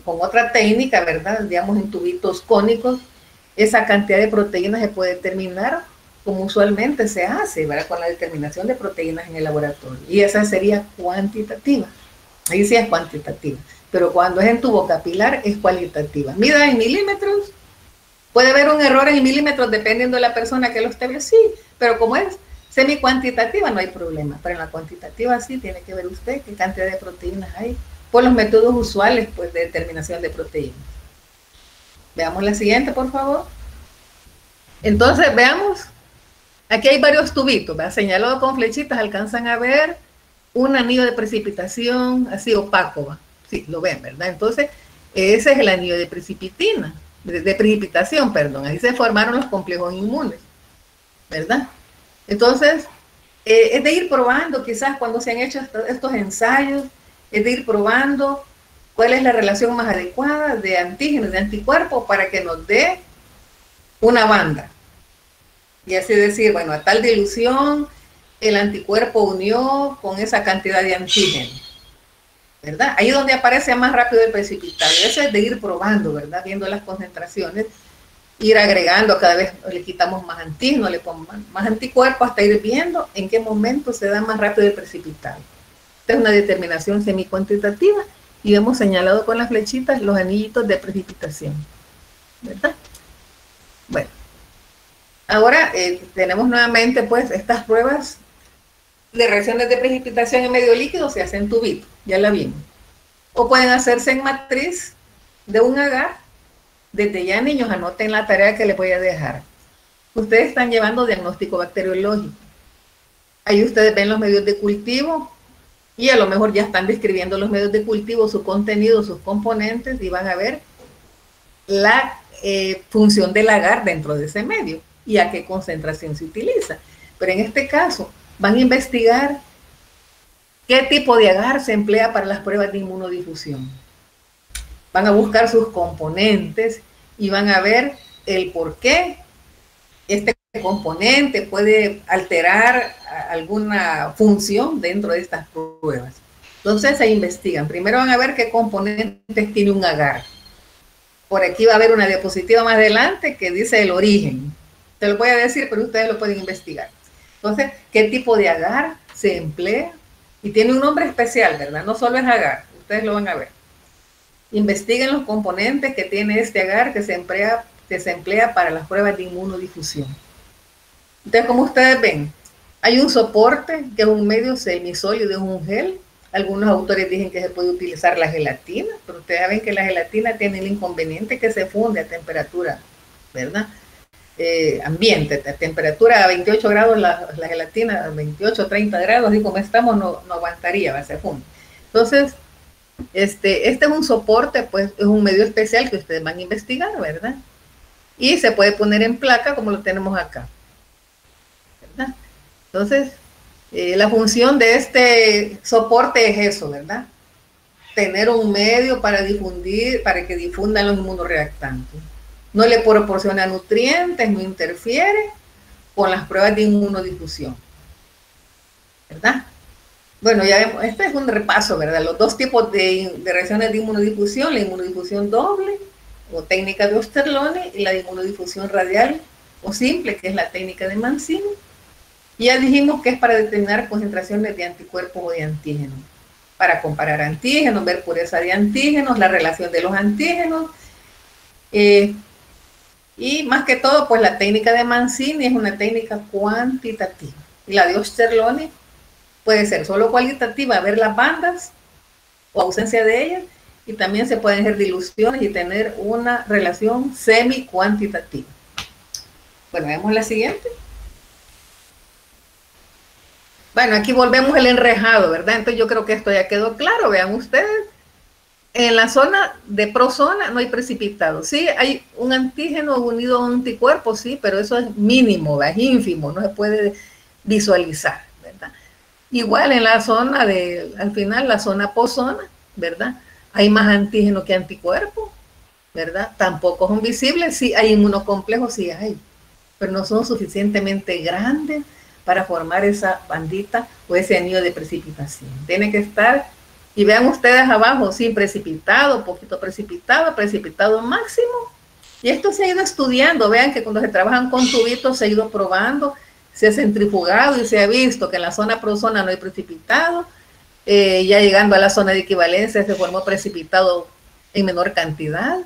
con otra técnica, ¿verdad? Digamos en tubitos cónicos, esa cantidad de proteínas se puede determinar como usualmente se hace, ¿verdad? Con la determinación de proteínas en el laboratorio. Y esa sería cuantitativa. Ahí sí es cuantitativa. Pero cuando es en tubo capilar es cualitativa. Mida en milímetros. Puede haber un error en milímetros dependiendo de la persona que lo esté viendo. Sí, pero como es semi-cuantitativa no hay problema. Pero en la cuantitativa sí tiene que ver usted qué cantidad de proteínas hay por los métodos usuales pues, de determinación de proteínas. Veamos la siguiente, por favor. Entonces, veamos. Aquí hay varios tubitos, ¿verdad? Señalado con flechitas, alcanzan a ver un anillo de precipitación así opaco, ¿va? Sí, lo ven, ¿verdad? Entonces, ese es el anillo de precipitina, de precipitación, perdón. Ahí se formaron los complejos inmunes, ¿verdad? Entonces, es de ir probando, quizás cuando se han hecho estos ensayos, es de ir probando cuál es la relación más adecuada de antígenos, de anticuerpos, para que nos dé una banda. Y así decir, bueno, a tal dilución el anticuerpo unió con esa cantidad de antígenos, ¿verdad? Ahí donde aparece más rápido el precipitado. Y eso es de ir probando, ¿verdad? Viendo las concentraciones, ir agregando, cada vez le quitamos más antígenos, le ponemos más anticuerpos, hasta ir viendo en qué momento se da más rápido el precipitado. Esta es una determinación semicuantitativa y hemos señalado con las flechitas los anillitos de precipitación, ¿verdad? Bueno. Ahora tenemos nuevamente pues estas pruebas de reacciones de precipitación en medio líquido se hacen en tubito, ya la vimos. O pueden hacerse en matriz de un agar. Desde ya, niños, anoten la tarea que les voy a dejar. Ustedes están llevando diagnóstico bacteriológico. Ahí ustedes ven los medios de cultivo y a lo mejor ya están describiendo los medios de cultivo, su contenido, sus componentes, y van a ver la función del agar dentro de ese medio y a qué concentración se utiliza. Pero en este caso van a investigar qué tipo de agar se emplea para las pruebas de inmunodifusión. Van a buscar sus componentes y van a ver el por qué este componente puede alterar alguna función dentro de estas pruebas. Entonces se investigan. Primero van a ver qué componentes tiene un agar. Por aquí va a haber una diapositiva más adelante que dice el origen. Se lo voy a decir, pero ustedes lo pueden investigar. Entonces, ¿qué tipo de agar se emplea? Y tiene un nombre especial, ¿verdad? No solo es agar, ustedes lo van a ver. Investiguen los componentes que tiene este agar que se emplea para las pruebas de inmunodifusión. Entonces, como ustedes ven, hay un soporte que es un medio semisólido, es un gel. Algunos autores dicen que se puede utilizar la gelatina, pero ustedes saben que la gelatina tiene el inconveniente que se funde a temperatura, ¿verdad? Ambiente, a temperatura a 28 grados la gelatina, a 28, 30 grados, así como estamos, no aguantaría, se funde. Entonces, este es un soporte, pues es un medio especial que ustedes van a investigar, ¿verdad? Y se puede poner en placa como lo tenemos acá, ¿verdad? Entonces, la función de este soporte es eso, ¿verdad? Tener un medio para difundir, para que difundan los inmunoreactantes. No le proporciona nutrientes, no interfiere con las pruebas de inmunodifusión, ¿verdad? Bueno, ya vemos, este es un repaso, ¿verdad? Los dos tipos de reacciones de inmunodifusión, la inmunodifusión doble o técnica de Osterlone y la de inmunodifusión radial o simple, que es la técnica de Mancini. Y ya dijimos que es para determinar concentraciones de anticuerpos o de antígenos, para comparar antígenos, ver pureza de antígenos, la relación de los antígenos. Y más que todo, pues la técnica de Mancini es una técnica cuantitativa. Y la de Osterlone puede ser solo cualitativa, ver las bandas o ausencia de ellas, y también se pueden hacer diluciones y tener una relación semi-cuantitativa. Bueno, vemos la siguiente. Bueno, aquí volvemos el enrejado, ¿verdad? Entonces yo creo que esto ya quedó claro, vean ustedes. En la zona de prozona no hay precipitado. Sí, hay un antígeno unido a un anticuerpo, sí, pero eso es mínimo, es ínfimo, no se puede visualizar, ¿verdad? Igual en la zona al final, la zona posona, ¿verdad? Hay más antígeno que anticuerpo, ¿verdad? Tampoco son visibles, sí hay inmunocomplejos, sí hay, pero no son suficientemente grandes para formar esa bandita o ese anillo de precipitación. Tiene que estar, y vean ustedes abajo, sin precipitado, poquito precipitado, precipitado máximo. Y esto se ha ido estudiando. Vean que cuando se trabajan con tubitos se ha ido probando, se ha centrifugado y se ha visto que en la zona prozona no hay precipitado. Ya llegando a la zona de equivalencia se formó precipitado en menor cantidad,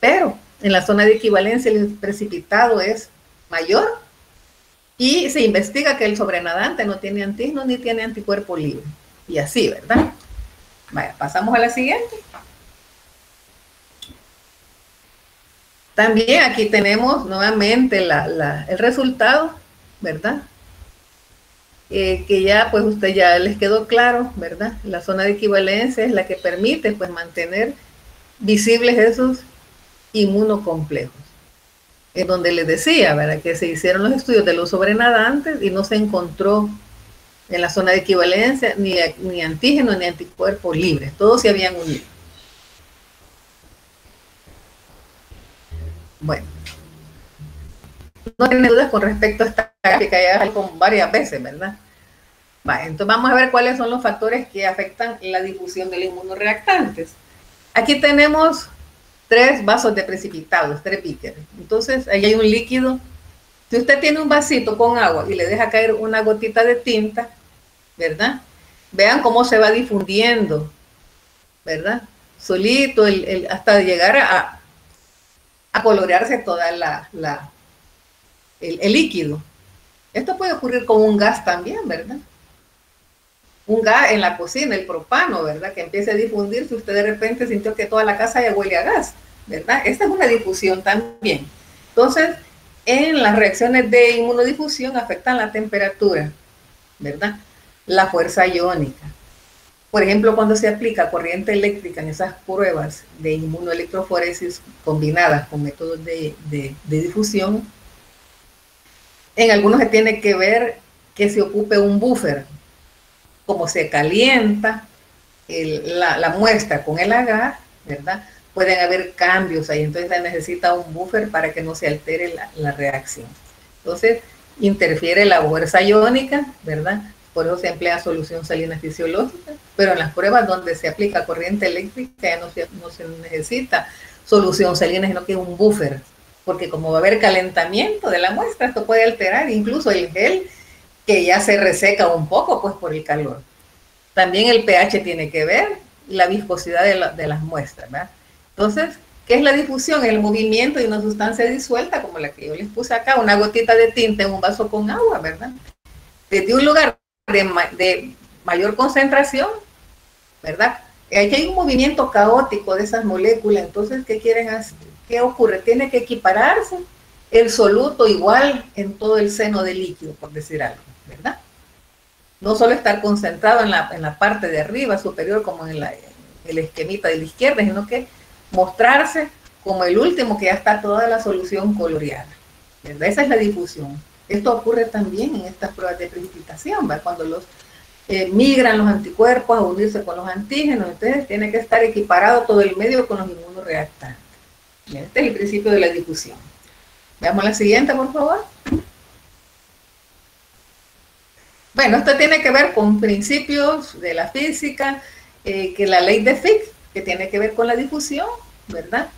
pero en la zona de equivalencia el precipitado es mayor. Y se investiga que el sobrenadante no tiene antígeno ni tiene anticuerpo libre. Y así, ¿verdad? Vaya, pasamos a la siguiente. También aquí tenemos nuevamente el resultado, ¿verdad? Que ya, pues, usted ya les quedó claro, ¿verdad? La zona de equivalencia es la que permite, pues, mantener visibles esos inmunocomplejos. En donde les decía, ¿verdad? Que se hicieron los estudios de los sobrenadantes y no se encontró en la zona de equivalencia ni antígeno ni anticuerpo libres. Todos se habían unido. Bueno. No tiene dudas con respecto a esta gráfica, ya algo varias veces, ¿verdad? Vale, entonces vamos a ver cuáles son los factores que afectan la difusión de los inmunoreactantes. Aquí tenemos 3 vasos de precipitados, 3 beakers. Entonces, ahí hay un líquido. Si usted tiene un vasito con agua y le deja caer una gotita de tinta, ¿verdad? Vean cómo se va difundiendo, ¿verdad? Solito, hasta llegar a colorearse toda el líquido. Esto puede ocurrir con un gas también, ¿verdad? un gas en la cocina, el propano, ¿verdad? Que empiece a difundirse, usted de repente sintió que toda la casa ya huele a gas, ¿verdad? Esta es una difusión también. Entonces, en las reacciones de inmunodifusión afectan la temperatura, ¿verdad? La fuerza iónica. Por ejemplo, cuando se aplica corriente eléctrica en esas pruebas de inmunoelectroforesis combinadas con métodos de difusión, en algunos se tiene que ver que se ocupe un buffer. Como se calienta la muestra con el agar, ¿verdad? Pueden haber cambios ahí, entonces se necesita un buffer para que no se altere la reacción. Entonces, interfiere la fuerza iónica, ¿verdad? Por eso se emplea solución salina fisiológica, pero en las pruebas donde se aplica corriente eléctrica ya no se necesita solución salina, sino que es un buffer, porque como va a haber calentamiento de la muestra, esto puede alterar incluso el gel, que ya se reseca un poco, pues por el calor. También el pH tiene que ver, y la viscosidad de las muestras, ¿verdad? Entonces, ¿qué es la difusión? El movimiento de una sustancia disuelta, como la que yo les puse acá, una gotita de tinta en un vaso con agua, ¿verdad? Desde un lugar de mayor concentración, ¿verdad? Aquí hay un movimiento caótico de esas moléculas, entonces, ¿qué quieren hacer? ¿Qué ocurre? Tiene que equipararse el soluto igual en todo el seno del líquido, por decir algo, ¿verdad? No solo estar concentrado en la parte de arriba, superior, como en el esquemita de la izquierda, sino que mostrarse como el último, que ya está toda la solución coloreada, ¿verdad? Esa es la difusión. Esto ocurre también en estas pruebas de precipitación, ¿verdad? Cuando migran los anticuerpos a unirse con los antígenos, entonces tiene que estar equiparado todo el medio con los inmunoreactantes. Este es el principio de la difusión. Veamos la siguiente, por favor. Bueno, esto tiene que ver con principios de la física, que la ley de Fick, que tiene que ver con la difusión, ¿verdad?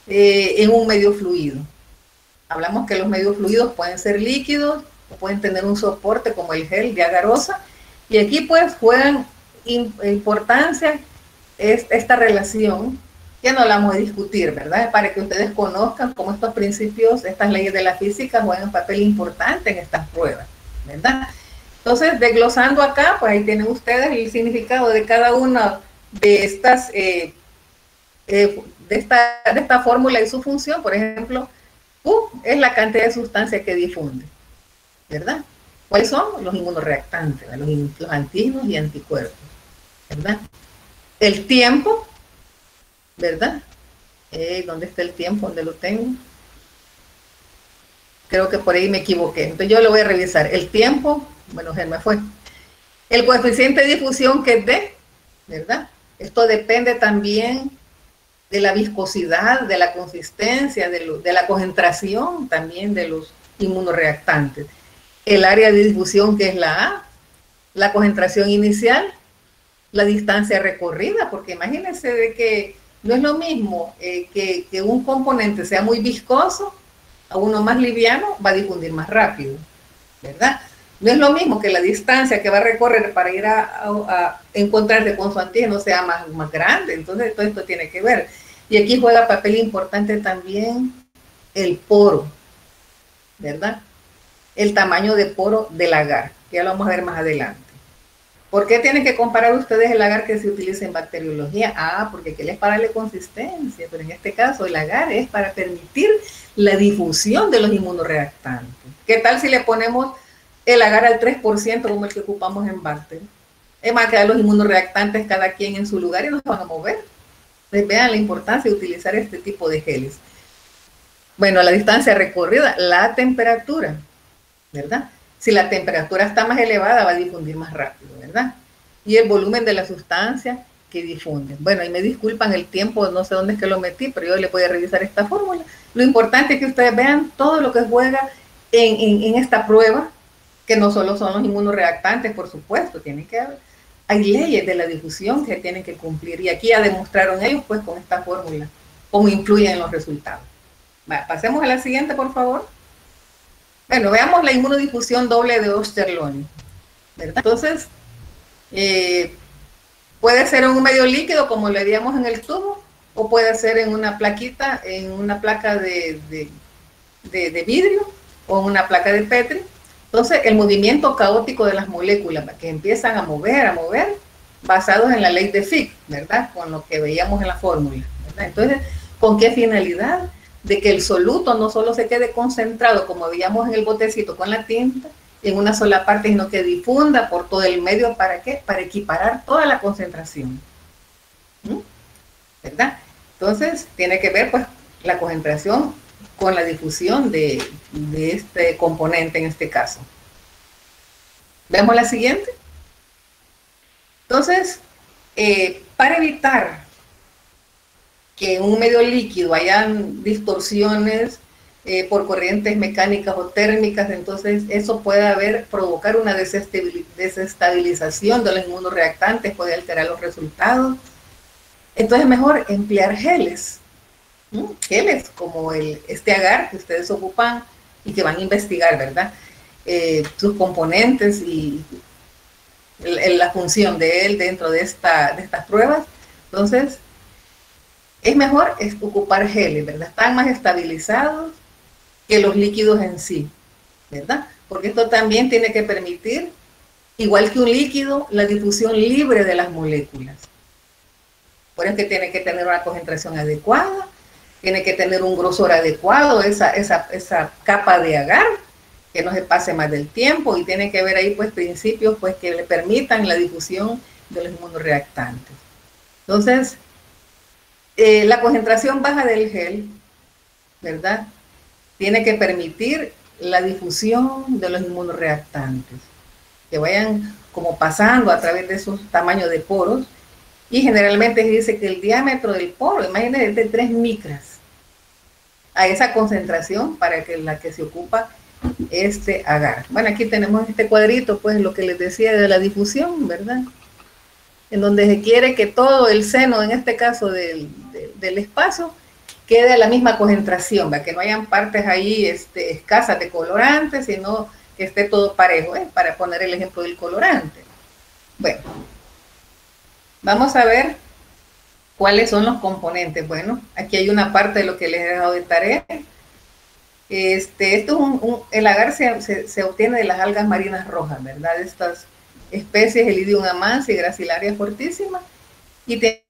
En un medio fluido. Hablamos que los medios fluidos pueden ser líquidos, o pueden tener un soporte como el gel de agarosa, y aquí pues juegan importancia esta relación, que no la vamos a discutir, ¿verdad? Para que ustedes conozcan cómo estos principios, estas leyes de la física juegan un papel importante en estas pruebas, ¿verdad? Entonces, desglosando acá, pues ahí tienen ustedes el significado de cada una de estas, de esta fórmula y su función. Por ejemplo, U es la cantidad de sustancia que difunde, ¿verdad? ¿Cuáles son? Los inmunoreactantes, los antígenos y anticuerpos, ¿verdad? El tiempo, ¿verdad? ¿Dónde está el tiempo? ¿Dónde lo tengo? Creo que por ahí me equivoqué. Entonces yo lo voy a revisar. El tiempo, bueno, se me fue. El coeficiente de difusión, que es D, ¿verdad? Esto depende también de la viscosidad, de la consistencia, de la concentración también de los inmunoreactantes. El área de difusión, que es la A, la concentración inicial, la distancia recorrida, porque imagínense de que no es lo mismo que un componente sea muy viscoso, a uno más liviano va a difundir más rápido, ¿verdad? No es lo mismo que la distancia que va a recorrer para ir a encontrarse con su antígeno sea más grande, entonces todo esto tiene que ver. Y aquí juega papel importante también el poro, ¿verdad? El tamaño de poro del agar, que ya lo vamos a ver más adelante. ¿Por qué tienen que comparar ustedes el agar que se utiliza en bacteriología? Ah, porque aquel es para darle consistencia, pero en este caso el agar es para permitir la difusión de los inmunoreactantes. ¿Qué tal si le ponemos el agar al 3% como el que ocupamos en Bacter? Es más, quedar los inmunoreactantes cada quien en su lugar y no se van a mover. Entonces vean la importancia de utilizar este tipo de geles. Bueno, la distancia recorrida, la temperatura, ¿verdad? Si la temperatura está más elevada, va a difundir más rápido, ¿verdad? Y el volumen de la sustancia que difunde. Bueno, y me disculpan el tiempo, no sé dónde es que lo metí, pero yo le voy a revisar esta fórmula. Lo importante es que ustedes vean todo lo que juega en esta prueba, que no solo son los inmunoreactantes, por supuesto, tienen que haber. Hay leyes de la difusión que tienen que cumplir, y aquí ya demostraron ellos, pues, con esta fórmula, cómo influyen en los resultados. Va, pasemos a la siguiente, por favor. Bueno, veamos la inmunodifusión doble de Osterloni, ¿verdad? Entonces, puede ser en un medio líquido, como le haríamos en el tubo, o puede ser en una plaquita, en una placa de vidrio, o en una placa de Petri. Entonces, el movimiento caótico de las moléculas que empiezan a mover, basados en la ley de Fick, ¿verdad? Con lo que veíamos en la fórmula, ¿verdad? Entonces, ¿con qué finalidad? De que el soluto no solo se quede concentrado, como veíamos en el botecito con la tinta, en una sola parte, sino que difunda por todo el medio. ¿Para qué? Para equiparar toda la concentración. ¿Verdad? Entonces, tiene que ver, pues, la concentración con la difusión de este componente en este caso. ¿Vemos la siguiente? Entonces, para evitar que en un medio líquido hayan distorsiones por corrientes mecánicas o térmicas, entonces eso puede provocar una desestabilización de los inmunoreactantes, puede alterar los resultados. Entonces es mejor emplear geles, geles como este agar que ustedes ocupan y que van a investigar, ¿verdad? Sus componentes y la función de él dentro de estas pruebas. Entonces, es mejor ocupar geles, ¿verdad? Están más estabilizados que los líquidos en sí, ¿verdad? Porque esto también tiene que permitir, igual que un líquido, la difusión libre de las moléculas. Por eso que tiene que tener una concentración adecuada, tiene que tener un grosor adecuado, esa capa de agar, que no se pase más del tiempo, y tiene que haber ahí, pues, principios, pues, que le permitan la difusión de los inmunoreactantes. Entonces, la concentración baja del gel, ¿verdad? Tiene que permitir la difusión de los inmunoreactantes, que vayan como pasando a través de esos tamaños de poros, y generalmente se dice que el diámetro del poro, imagínense, es de 3 micras, a esa concentración para que la que se ocupa este agar. Bueno, aquí tenemos este cuadrito, pues, lo que les decía de la difusión, ¿verdad? En donde se quiere que todo el seno, en este caso del espacio, quede a la misma concentración, ¿verdad? Que no hayan partes ahí escasas de colorantes, sino que esté todo parejo, para poner el ejemplo del colorante. Bueno, vamos a ver cuáles son los componentes. Bueno, aquí hay una parte de lo que les he dado de tarea. El agar se obtiene de las algas marinas rojas, ¿verdad? De estas especies, Elidium amans y Gracilaria fortissima, y tiene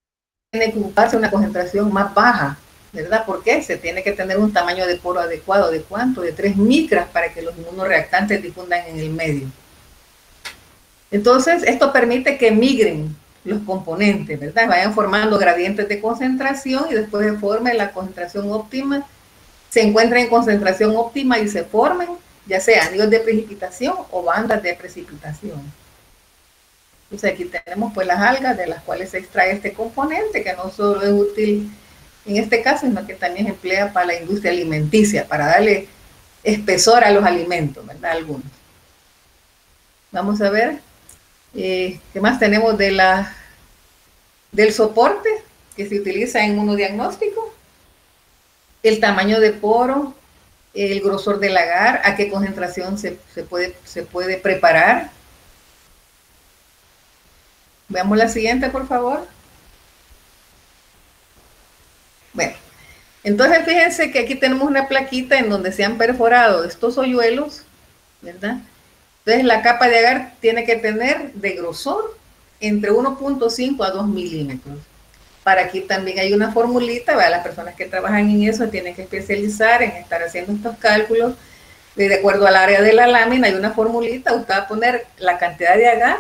que ocuparse una concentración más baja, ¿verdad? ¿Por qué? Se tiene que tener un tamaño de poro adecuado. ¿De cuánto? De 3 micras para que los inmunoreactantes difundan en el medio. Entonces, esto permite que migren los componentes, ¿verdad? Vayan formando gradientes de concentración y después se forme la concentración óptima, se encuentran en concentración óptima y se formen, ya sea anillos de precipitación o bandas de precipitación. Entonces aquí tenemos, pues, las algas de las cuales se extrae este componente, que no solo es útil en este caso, sino que también se emplea para la industria alimenticia, para darle espesor a los alimentos, ¿verdad? Algunos. Vamos a ver qué más tenemos del soporte que se utiliza en inmunodiagnóstico. El tamaño de poro, el grosor del agar, a qué concentración se puede preparar. Veamos la siguiente, por favor. Bueno, entonces fíjense que aquí tenemos una plaquita en donde se han perforado estos hoyuelos, ¿verdad? Entonces la capa de agar tiene que tener de grosor entre 1.5 a 2 milímetros. Para aquí también hay una formulita, ¿verdad? Las personas que trabajan en eso tienen que especializar en estar haciendo estos cálculos. De acuerdo al área de la lámina hay una formulita, usted va a poner la cantidad de agar,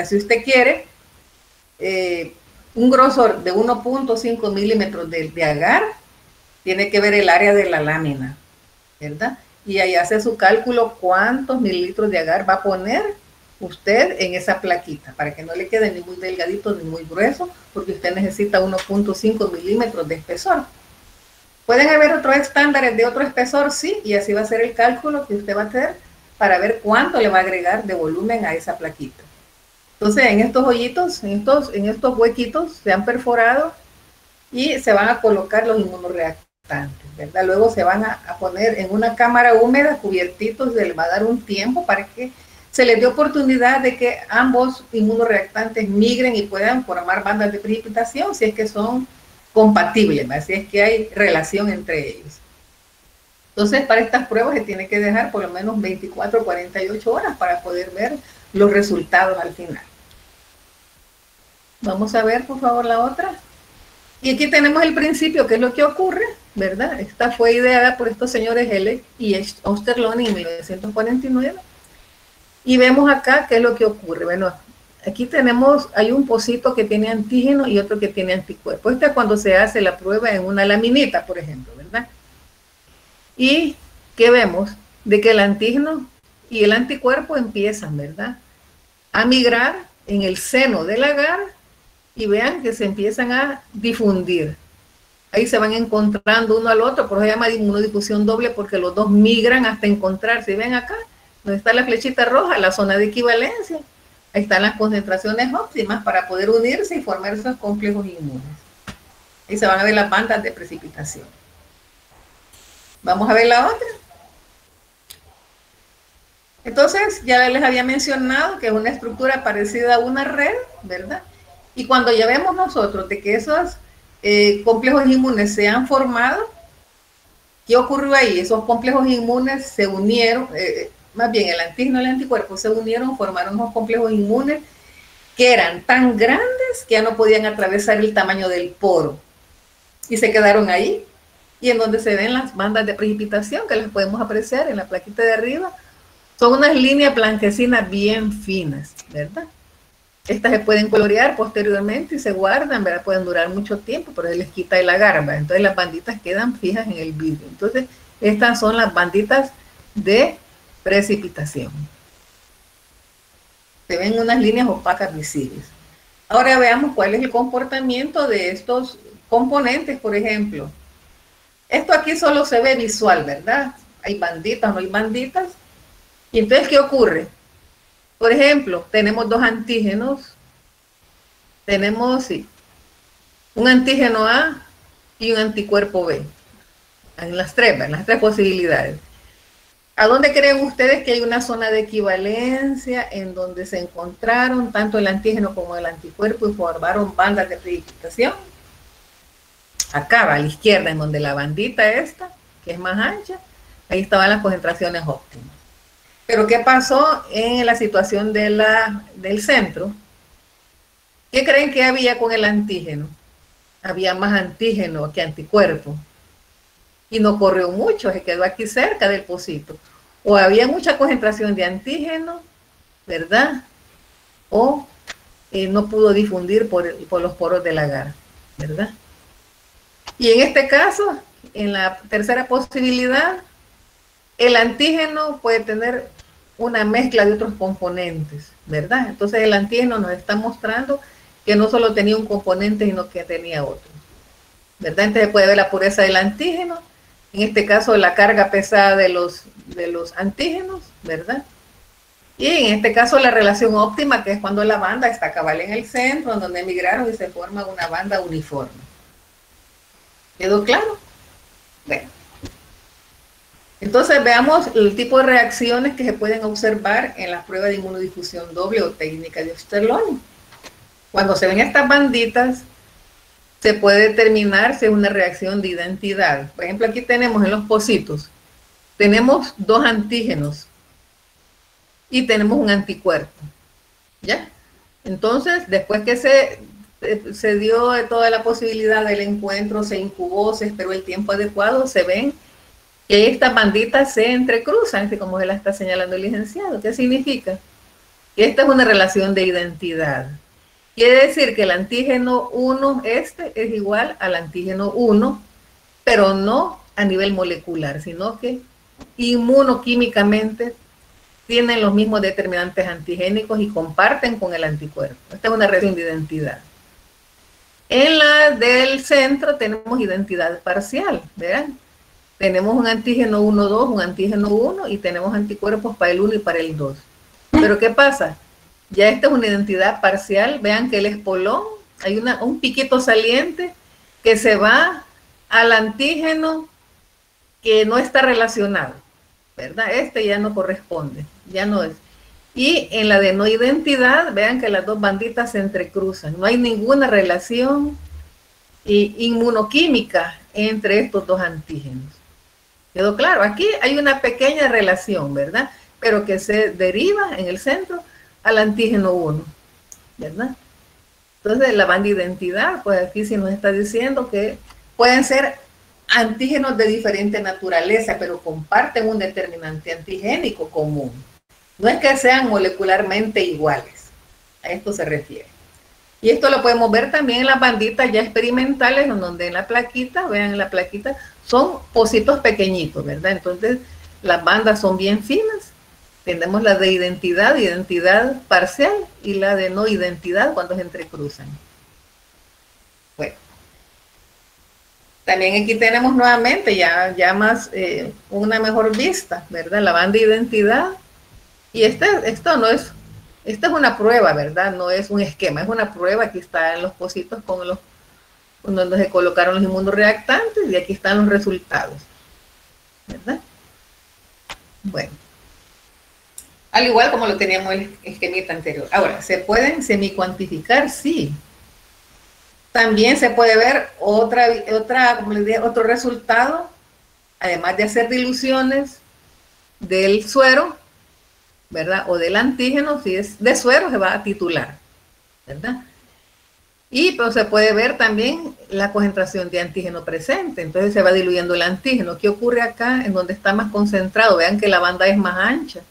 si usted quiere, un grosor de 1.5 milímetros de agar, tiene que ver el área de la lámina, ¿verdad? Y ahí hace su cálculo cuántos mililitros de agar va a poner usted en esa plaquita, para que no le quede ni muy delgadito ni muy grueso, porque usted necesita 1.5 milímetros de espesor. ¿Pueden haber otros estándares de otro espesor? Sí, y así va a ser el cálculo que usted va a hacer para ver cuánto le va a agregar de volumen a esa plaquita. Entonces, en estos hoyitos, en estos huequitos, se han perforado y se van a colocar los inmunoreactantes, ¿verdad? Luego se van a poner en una cámara húmeda, cubiertitos, se les va a dar un tiempo para que se les dé oportunidad de que ambos inmunoreactantes migren y puedan formar bandas de precipitación, si es que son compatibles, ¿verdad? Si es que hay relación entre ellos. Entonces, para estas pruebas se tiene que dejar por lo menos 24 o 48 horas para poder ver los resultados al final. Vamos a ver, por favor, la otra. Y aquí tenemos el principio, que es lo que ocurre, ¿verdad? Esta fue ideada por estos señores Helek y Osterlund en 1949. Y vemos acá qué es lo que ocurre. Bueno, aquí tenemos, hay un pocito que tiene antígeno y otro que tiene anticuerpo. Este es cuando se hace la prueba en una laminita, por ejemplo, ¿verdad? Y ¿qué vemos? De que el antígeno y el anticuerpo empiezan, ¿verdad?, a migrar en el seno del agar y vean que se empiezan a difundir. Ahí se van encontrando uno al otro, por eso se llama inmunodifusión doble, porque los dos migran hasta encontrarse. Y ven acá, donde está la flechita roja, la zona de equivalencia. Ahí están las concentraciones óptimas para poder unirse y formar esos complejos inmunes. Ahí se van a ver las bandas de precipitación. Vamos a ver la otra. Entonces, ya les había mencionado que es una estructura parecida a una red, ¿verdad? Y cuando ya vemos nosotros de que esos complejos inmunes se han formado, ¿qué ocurrió ahí? Esos complejos inmunes se unieron, más bien el antígeno y el anticuerpo se unieron, formaron unos complejos inmunes que eran tan grandes que ya no podían atravesar el tamaño del poro. Y se quedaron ahí. Y en donde se ven las bandas de precipitación, que las podemos apreciar en la plaquita de arriba, son unas líneas blanquecinas bien finas, ¿verdad? Estas se pueden colorear posteriormente y se guardan, ¿verdad? Pueden durar mucho tiempo, pero se les quita el agar, ¿verdad? Entonces las banditas quedan fijas en el vidrio. Entonces, estas son las banditas de precipitación. Se ven unas líneas opacas visibles. Ahora veamos cuál es el comportamiento de estos componentes, por ejemplo. Esto aquí solo se ve visual, ¿verdad? Hay banditas, no hay banditas. Y entonces, ¿qué ocurre? Por ejemplo, tenemos dos antígenos. Tenemos, sí, un antígeno A y un anticuerpo B. En las tres posibilidades. ¿A dónde creen ustedes que hay una zona de equivalencia en donde se encontraron tanto el antígeno como el anticuerpo y formaron bandas de precipitación? Acá, a la izquierda, en donde la bandita esta, que es más ancha, ahí estaban las concentraciones óptimas. Pero ¿qué pasó en la situación del centro? ¿Qué creen que había con el antígeno? Había más antígeno que anticuerpo. Y no corrió mucho, se quedó aquí cerca del pocito. O había mucha concentración de antígeno, ¿verdad? O no pudo difundir por los poros del agar, ¿verdad? Y en este caso, en la tercera posibilidad, el antígeno puede tener una mezcla de otros componentes, ¿verdad? Entonces el antígeno nos está mostrando que no solo tenía un componente, sino que tenía otro, ¿verdad? Entonces puede ver la pureza del antígeno, en este caso la carga pesada de los antígenos, ¿verdad? Y en este caso la relación óptima, que es cuando la banda está cabal en el centro, donde emigraron y se forma una banda uniforme. ¿Quedó claro? Bueno. Entonces veamos el tipo de reacciones que se pueden observar en las pruebas de inmunodifusión doble o técnica de Osterlund. Cuando se ven estas banditas, se puede determinar si es una reacción de identidad. Por ejemplo, aquí tenemos en los pocitos, tenemos dos antígenos y tenemos un anticuerpo, ¿ya? Entonces, después que se dio toda la posibilidad del encuentro, se incubó, se esperó el tiempo adecuado, se ven que estas banditas se entrecruzan, así como se la está señalando el licenciado. ¿Qué significa? Que esta es una relación de identidad. Quiere decir que el antígeno 1, es igual al antígeno 1, pero no a nivel molecular, sino que inmunoquímicamente tienen los mismos determinantes antigénicos y comparten con el anticuerpo. Esta es una relación de identidad. En la del centro tenemos identidad parcial, ¿verán? Tenemos un antígeno 1-2, un antígeno 1 y tenemos anticuerpos para el 1 y para el 2. Pero ¿qué pasa? Ya esta es una identidad parcial. Vean que el espolón, hay un piquito saliente que se va al antígeno que no está relacionado, ¿verdad? Este ya no corresponde, ya no es. Y en la de no identidad, vean que las dos banditas se entrecruzan. No hay ninguna relación inmunoquímica entre estos dos antígenos. ¿Quedó claro? Aquí hay una pequeña relación, ¿verdad? Pero que se deriva en el centro al antígeno 1, ¿verdad? Entonces, la banda de identidad, pues aquí sí nos está diciendo que pueden ser antígenos de diferente naturaleza, pero comparten un determinante antigénico común. No es que sean molecularmente iguales, a esto se refiere. Y esto lo podemos ver también en las banditas ya experimentales, en donde en la plaquita, vean en la plaquita, son pocitos pequeñitos, ¿verdad? Entonces, las bandas son bien finas. Tenemos la de identidad parcial, y la de no identidad cuando se entrecruzan. Bueno. También aquí tenemos nuevamente ya más una mejor vista, ¿verdad? La banda de identidad. Y esto es una prueba, ¿verdad? No es un esquema, es una prueba. Aquí están los pocitos donde se colocaron los inmunoreactantes y aquí están los resultados, ¿verdad? Bueno. Al igual como lo teníamos en el esquemita anterior. Ahora, ¿se pueden semicuantificar? Sí. También se puede ver como les dije, otro resultado, además de hacer diluciones del suero, ¿verdad? O del antígeno, si es de suero se va a titular, ¿verdad? Y pues se puede ver también la concentración de antígeno presente, entonces se va diluyendo el antígeno. ¿Qué ocurre acá en donde está más concentrado? Vean que la banda es más ancha.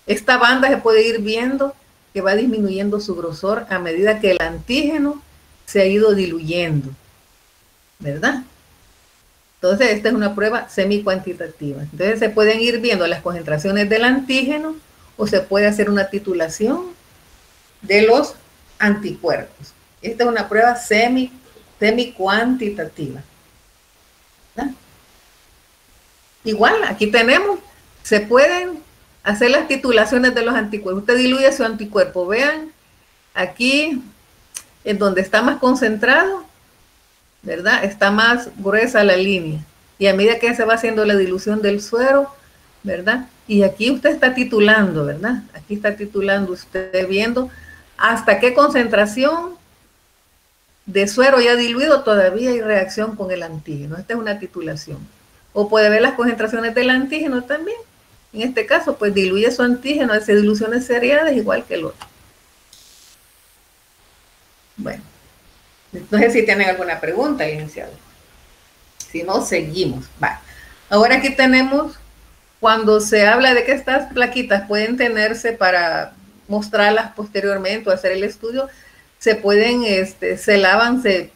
Esta banda se puede ir viendo que va disminuyendo su grosor a medida que el antígeno se ha ido diluyendo, ¿verdad? Entonces, esta es una prueba semicuantitativa. Entonces, se pueden ir viendo las concentraciones del antígeno o se puede hacer una titulación de los anticuerpos. Esta es una prueba semicuantitativa, ¿verdad? Igual, aquí tenemos, se pueden hacer las titulaciones de los anticuerpos. Usted diluye su anticuerpo. Vean, aquí en donde está más concentrado, ¿verdad? Está más gruesa la línea. Y a medida que se va haciendo la dilución del suero, ¿verdad? Y aquí usted está titulando, ¿verdad? Aquí está titulando usted viendo hasta qué concentración de suero ya diluido todavía hay reacción con el antígeno. Esta es una titulación. O puede ver las concentraciones del antígeno también. En este caso, pues diluye su antígeno, hace diluciones seriadas igual que el otro. Bueno, no sé si tienen alguna pregunta, licenciado. Si no, seguimos. Va. Ahora aquí tenemos, cuando se habla de que estas plaquitas pueden tenerse para mostrarlas posteriormente o hacer el estudio, se pueden, se lavan, se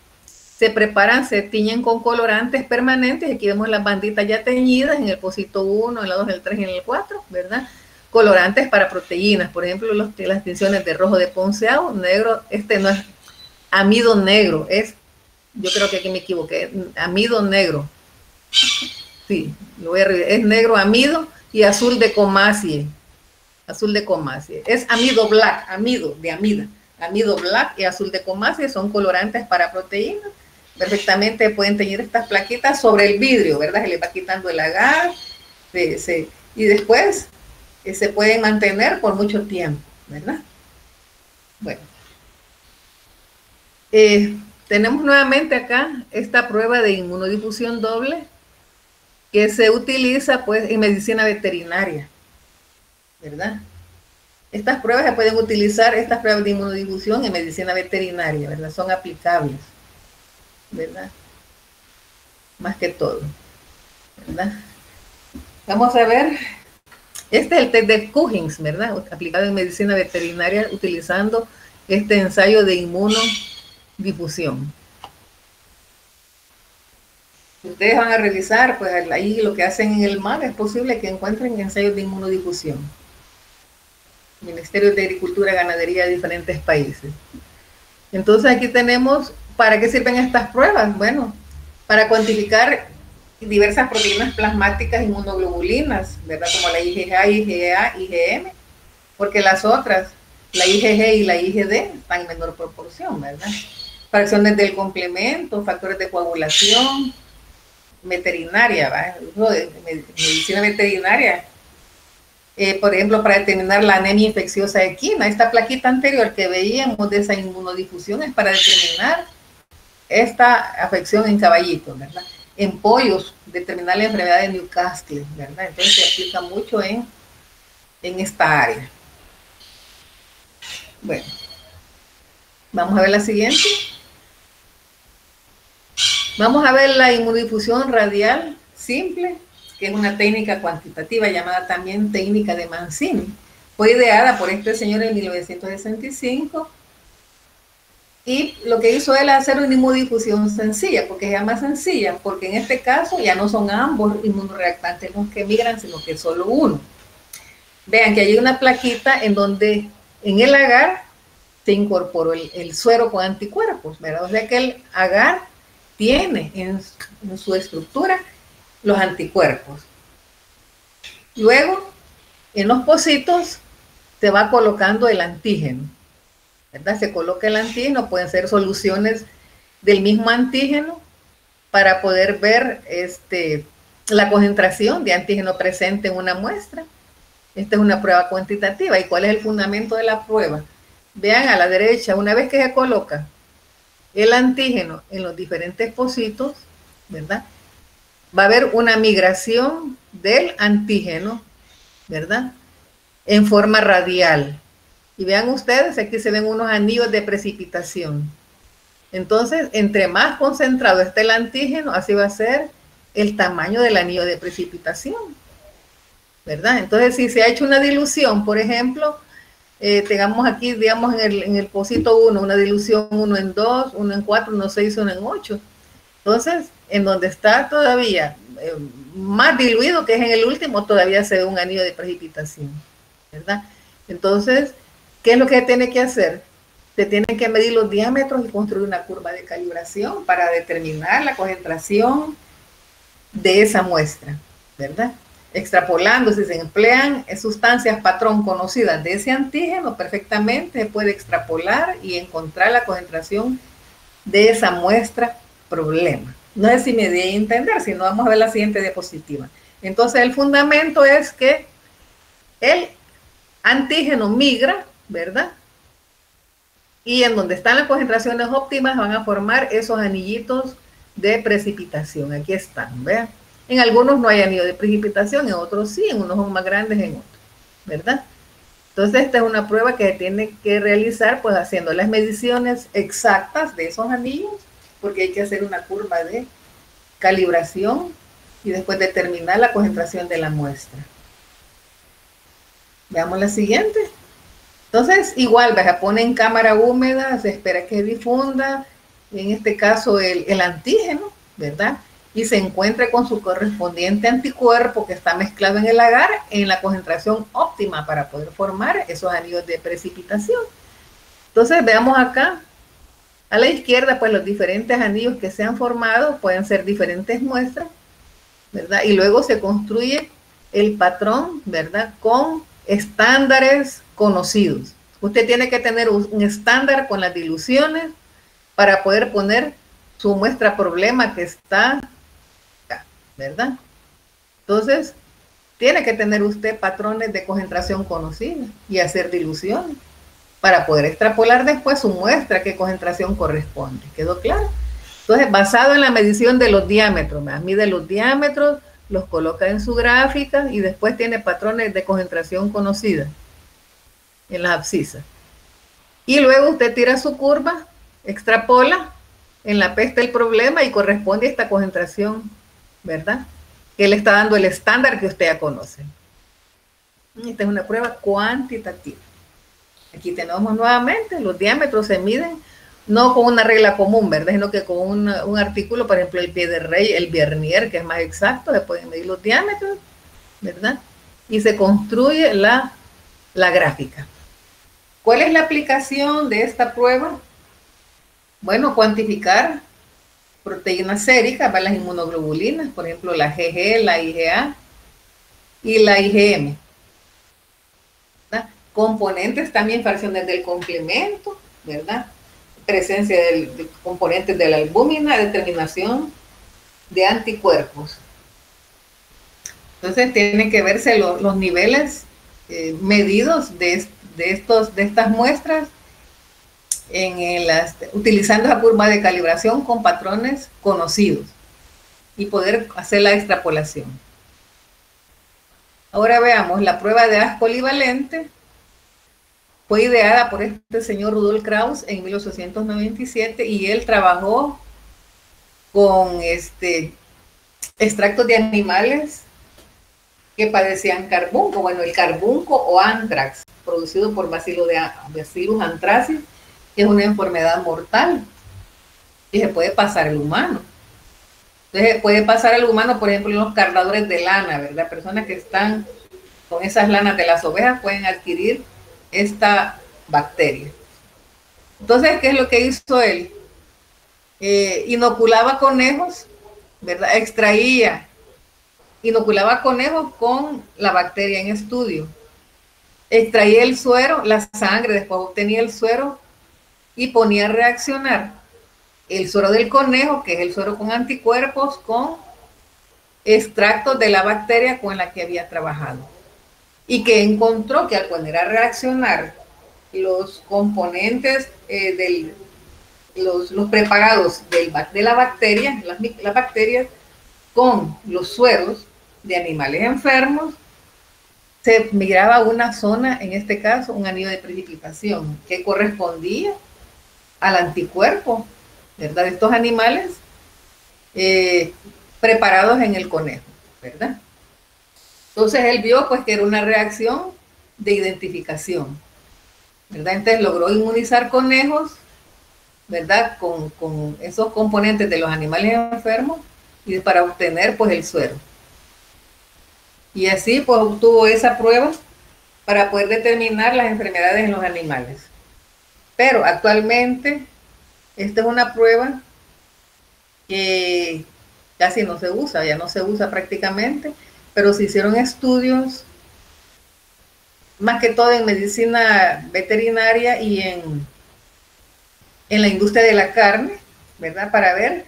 preparan, se tiñen con colorantes permanentes. Aquí vemos las banditas ya teñidas en el pocito 1, en la 2, en el 3 y en el 4, ¿verdad? Colorantes para proteínas, por ejemplo, las tinciones de rojo de ponceado, negro, no es amido negro, yo creo que aquí me equivoqué, amido negro. Sí, lo voy a revisar. Es negro amido y azul de comacie. Azul de comacie. Es amido black, amido de amida. Amido black y azul de comacie son colorantes para proteínas. Perfectamente pueden teñir estas plaquitas sobre el vidrio, ¿verdad? Se les va quitando el agar y después se pueden mantener por mucho tiempo, ¿verdad? Bueno. Tenemos nuevamente acá esta prueba de inmunodifusión doble que se utiliza pues en medicina veterinaria, ¿verdad? Estas pruebas se pueden utilizar, estas pruebas de inmunodifusión en medicina veterinaria, ¿verdad? Son aplicables, ¿verdad? Más que todo, ¿verdad? Vamos a ver, este es el test de Cushing's, ¿verdad? Aplicado en medicina veterinaria utilizando este ensayo de inmunodifusión. Ustedes van a revisar, pues ahí lo que hacen en el mar, es posible que encuentren ensayos de inmunodifusión. Ministerios de Agricultura y Ganadería de diferentes países. Entonces aquí tenemos, ¿para qué sirven estas pruebas? Bueno, para cuantificar diversas proteínas plasmáticas inmunoglobulinas, ¿verdad? Como la IgA, IgA, IgM, porque las otras, la IgG y la IgD, están en menor proporción, ¿verdad? Fracciones del complemento, factores de coagulación, veterinaria, ¿verdad? Medicina veterinaria. Por ejemplo, para determinar la anemia infecciosa equina, esta plaquita anterior que veíamos de esa inmunodifusión es para determinar esta afección en caballitos, ¿verdad? en pollos, determinar la enfermedad de Newcastle, ¿verdad? Entonces se aplica mucho en esta área. Bueno, vamos a ver la siguiente. Vamos a ver la inmunodifusión radial simple, que es una técnica cuantitativa llamada también técnica de Mancini. Fue ideada por este señor en 1965 y lo que hizo él es hacer una inmunodifusión sencilla, porque es más sencilla, porque en este caso ya no son ambos inmunoreactantes los que migran, sino que solo uno. Vean que hay una plaquita en donde en el agar se incorporó el suero con anticuerpos, ¿verdad? O sea que el agar tiene en su estructura los anticuerpos. Luego, en los pocitos se va colocando el antígeno, ¿verdad? Se coloca el antígeno, pueden ser soluciones del mismo antígeno para poder ver la concentración de antígeno presente en una muestra. Esta es una prueba cuantitativa. ¿Y cuál es el fundamento de la prueba? Vean a la derecha, una vez que se coloca el antígeno en los diferentes pocitos, ¿verdad? Va a haber una migración del antígeno, ¿verdad? En forma radial. Y vean ustedes, aquí se ven unos anillos de precipitación. Entonces, entre más concentrado esté el antígeno, así va a ser el tamaño del anillo de precipitación, ¿verdad? Entonces, si se ha hecho una dilución, por ejemplo, tengamos aquí, digamos, en el pocito 1, una dilución 1 en 2, 1 en 4, 1 en 6, 1 en 8. Entonces, en donde está todavía más diluido, que es en el último, todavía se ve un anillo de precipitación, ¿verdad? Entonces, ¿qué es lo que se tiene que hacer? Se tienen que medir los diámetros y construir una curva de calibración para determinar la concentración de esa muestra, ¿verdad? Extrapolando, si se emplean sustancias patrón conocidas de ese antígeno, perfectamente se puede extrapolar y encontrar la concentración de esa muestra problema. No sé si me di a entender, si no vamos a ver la siguiente diapositiva. Entonces, el fundamento es que el antígeno migra, ¿verdad? Y en donde están las concentraciones óptimas van a formar esos anillitos de precipitación. Aquí están, ¿vean? En algunos no hay anillo de precipitación, en otros sí, en unos son más grandes, en otros, ¿verdad? Entonces, esta es una prueba que se tiene que realizar, pues, haciendo las mediciones exactas de esos anillos, porque hay que hacer una curva de calibración y después determinar la concentración de la muestra. Veamos la siguiente. Entonces, igual, se pone en cámara húmeda, se espera que difunda, en este caso el antígeno, ¿verdad? Y se encuentre con su correspondiente anticuerpo que está mezclado en el agar en la concentración óptima para poder formar esos anillos de precipitación. Entonces, veamos acá, a la izquierda, pues los diferentes anillos que se han formado pueden ser diferentes muestras, ¿verdad? Y luego se construye el patrón, ¿verdad? Con estándares conocidos. Usted tiene que tener un estándar con las diluciones para poder poner su muestra problema que está acá, ¿verdad? Entonces, tiene que tener usted patrones de concentración conocidos y hacer diluciones para poder extrapolar después su muestra qué concentración corresponde. ¿Quedó claro? Entonces, basado en la medición de los diámetros, mide los diámetros, los coloca en su gráfica y después tiene patrones de concentración conocida en las abscisas. Y luego usted tira su curva, extrapola, en la P está el problema y corresponde a esta concentración, ¿verdad? Que le está dando el estándar que usted ya conoce. Esta es una prueba cuantitativa. Aquí tenemos nuevamente, los diámetros se miden no con una regla común, ¿verdad? Sino que con un artículo, por ejemplo, el pie de rey, el vernier, que es más exacto, se pueden medir los diámetros, ¿verdad? Y se construye la gráfica. ¿Cuál es la aplicación de esta prueba? Bueno, cuantificar proteínas séricas, las inmunoglobulinas, por ejemplo, la GG, la IgA y la IgM. ¿Verdad? Componentes también, fracciones del complemento, ¿verdad? Presencia de componentes de la albúmina, determinación de anticuerpos. Entonces, tienen que verse los niveles medidos de estas muestras utilizando la curva de calibración con patrones conocidos. y poder hacer la extrapolación. Ahora veamos, la prueba de haz polivalente fue ideada por este señor Rudolf Krauss en 1897 y él trabajó con extractos de animales que padecían carbunco. Bueno, el carbunco o anthrax, producido por Bacillus anthracis, que es una enfermedad mortal y se puede pasar al humano. Entonces puede pasar al humano, por ejemplo, en los cargadores de lana, ¿verdad? Personas que están con esas lanas de las ovejas pueden adquirir esta bacteria. Entonces, ¿qué es lo que hizo él? Inoculaba conejos, ¿verdad? Inoculaba conejos con la bacteria en estudio. Extraía el suero, la sangre, después obtenía el suero y ponía a reaccionar el suero del conejo, que es el suero con anticuerpos, con extractos de la bacteria con la que había trabajado. Y que encontró que al poner a reaccionar los componentes los preparados de la bacteria, las bacterias, con los sueros de animales enfermos, se migraba a una zona, en este caso, un anillo de precipitación, que correspondía al anticuerpo, ¿verdad? De estos animales preparados en el conejo, ¿verdad? Entonces él vio pues que era una reacción de identificación, ¿verdad? Entonces logró inmunizar conejos, ¿verdad? Con esos componentes de los animales enfermos y para obtener pues el suero. Y así pues obtuvo esa prueba para poder determinar las enfermedades en los animales. Pero actualmente esta es una prueba que casi no se usa, ya no se usa prácticamente, pero se hicieron estudios más que todo en medicina veterinaria y en la industria de la carne, ¿verdad? Para ver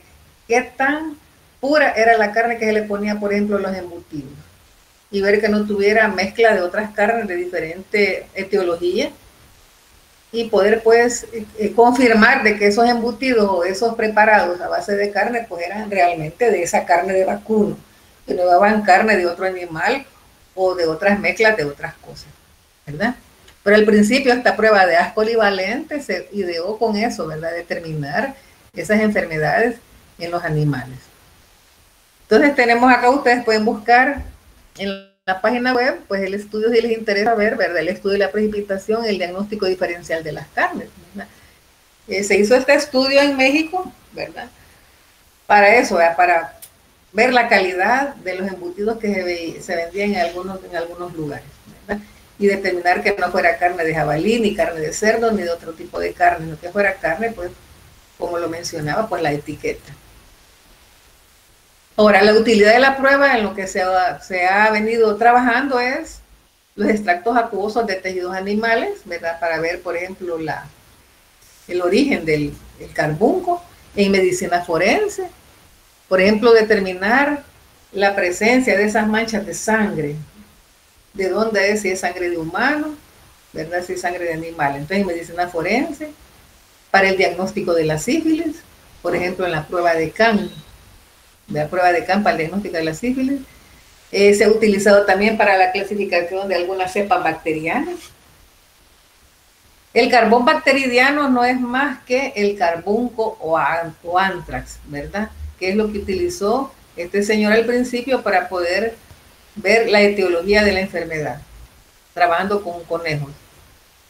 qué tan pura era la carne que se le ponía, por ejemplo, los embutidos. Y ver que no tuviera mezcla de otras carnes de diferente etiología. Y poder, pues, confirmar de que esos embutidos o esos preparados a base de carne, pues, eran realmente de esa carne de vacuno. Que no daban carne de otro animal o de otras mezclas de otras cosas, ¿verdad? Pero al principio esta prueba de haz polivalente se ideó con eso, ¿verdad? Determinar esas enfermedades en los animales. Entonces tenemos acá, ustedes pueden buscar en la página web, pues el estudio, si les interesa ver, ¿verdad? El estudio de la precipitación, el diagnóstico diferencial de las carnes, ¿verdad? Se hizo este estudio en México, ¿verdad? Para eso, ¿verdad? Para ver la calidad de los embutidos que se vendían en algunos lugares, ¿verdad? Y determinar que no fuera carne de jabalí, ni carne de cerdo, ni de otro tipo de carne, sino que fuera carne, pues, como lo mencionaba, pues la etiqueta. Ahora, la utilidad de la prueba en lo que se ha venido trabajando es los extractos acuosos de tejidos animales, ¿verdad? Para ver, por ejemplo, el origen del carbunco en medicina forense. Por ejemplo, determinar la presencia de esas manchas de sangre. ¿De dónde es? Si es sangre de humano, ¿verdad? Si es sangre de animal. Entonces, en medicina forense, para el diagnóstico de la sífilis, por ejemplo, en la prueba de CAN, la prueba de CAN para el diagnóstico de la sífilis. Se ha utilizado también para la clasificación de algunas cepas bacterianas. El carbón bacteridiano no es más que el carbunco o anthrax, ¿verdad? Que es lo que utilizó este señor al principio para poder ver la etiología de la enfermedad, trabajando con conejos.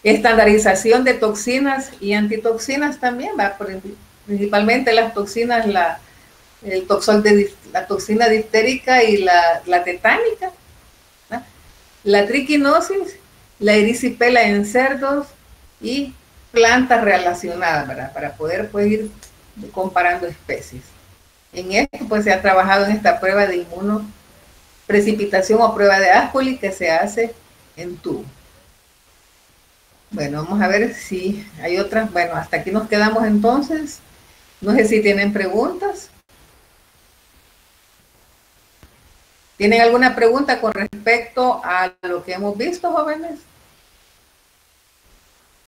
Estandarización de toxinas y antitoxinas también, ¿va? Principalmente las toxinas, la toxina diftérica y la tetánica, ¿no? La triquinosis, la erisipela en cerdos y plantas relacionadas, ¿verdad? Para poder pues, ir comparando especies. En esto pues se ha trabajado en esta prueba de inmunoprecipitación o prueba de Ascoli que se hace en tubo. Bueno, vamos a ver si hay otras. Bueno, hasta aquí nos quedamos entonces. No sé si tienen preguntas. ¿Tienen alguna pregunta con respecto a lo que hemos visto, jóvenes?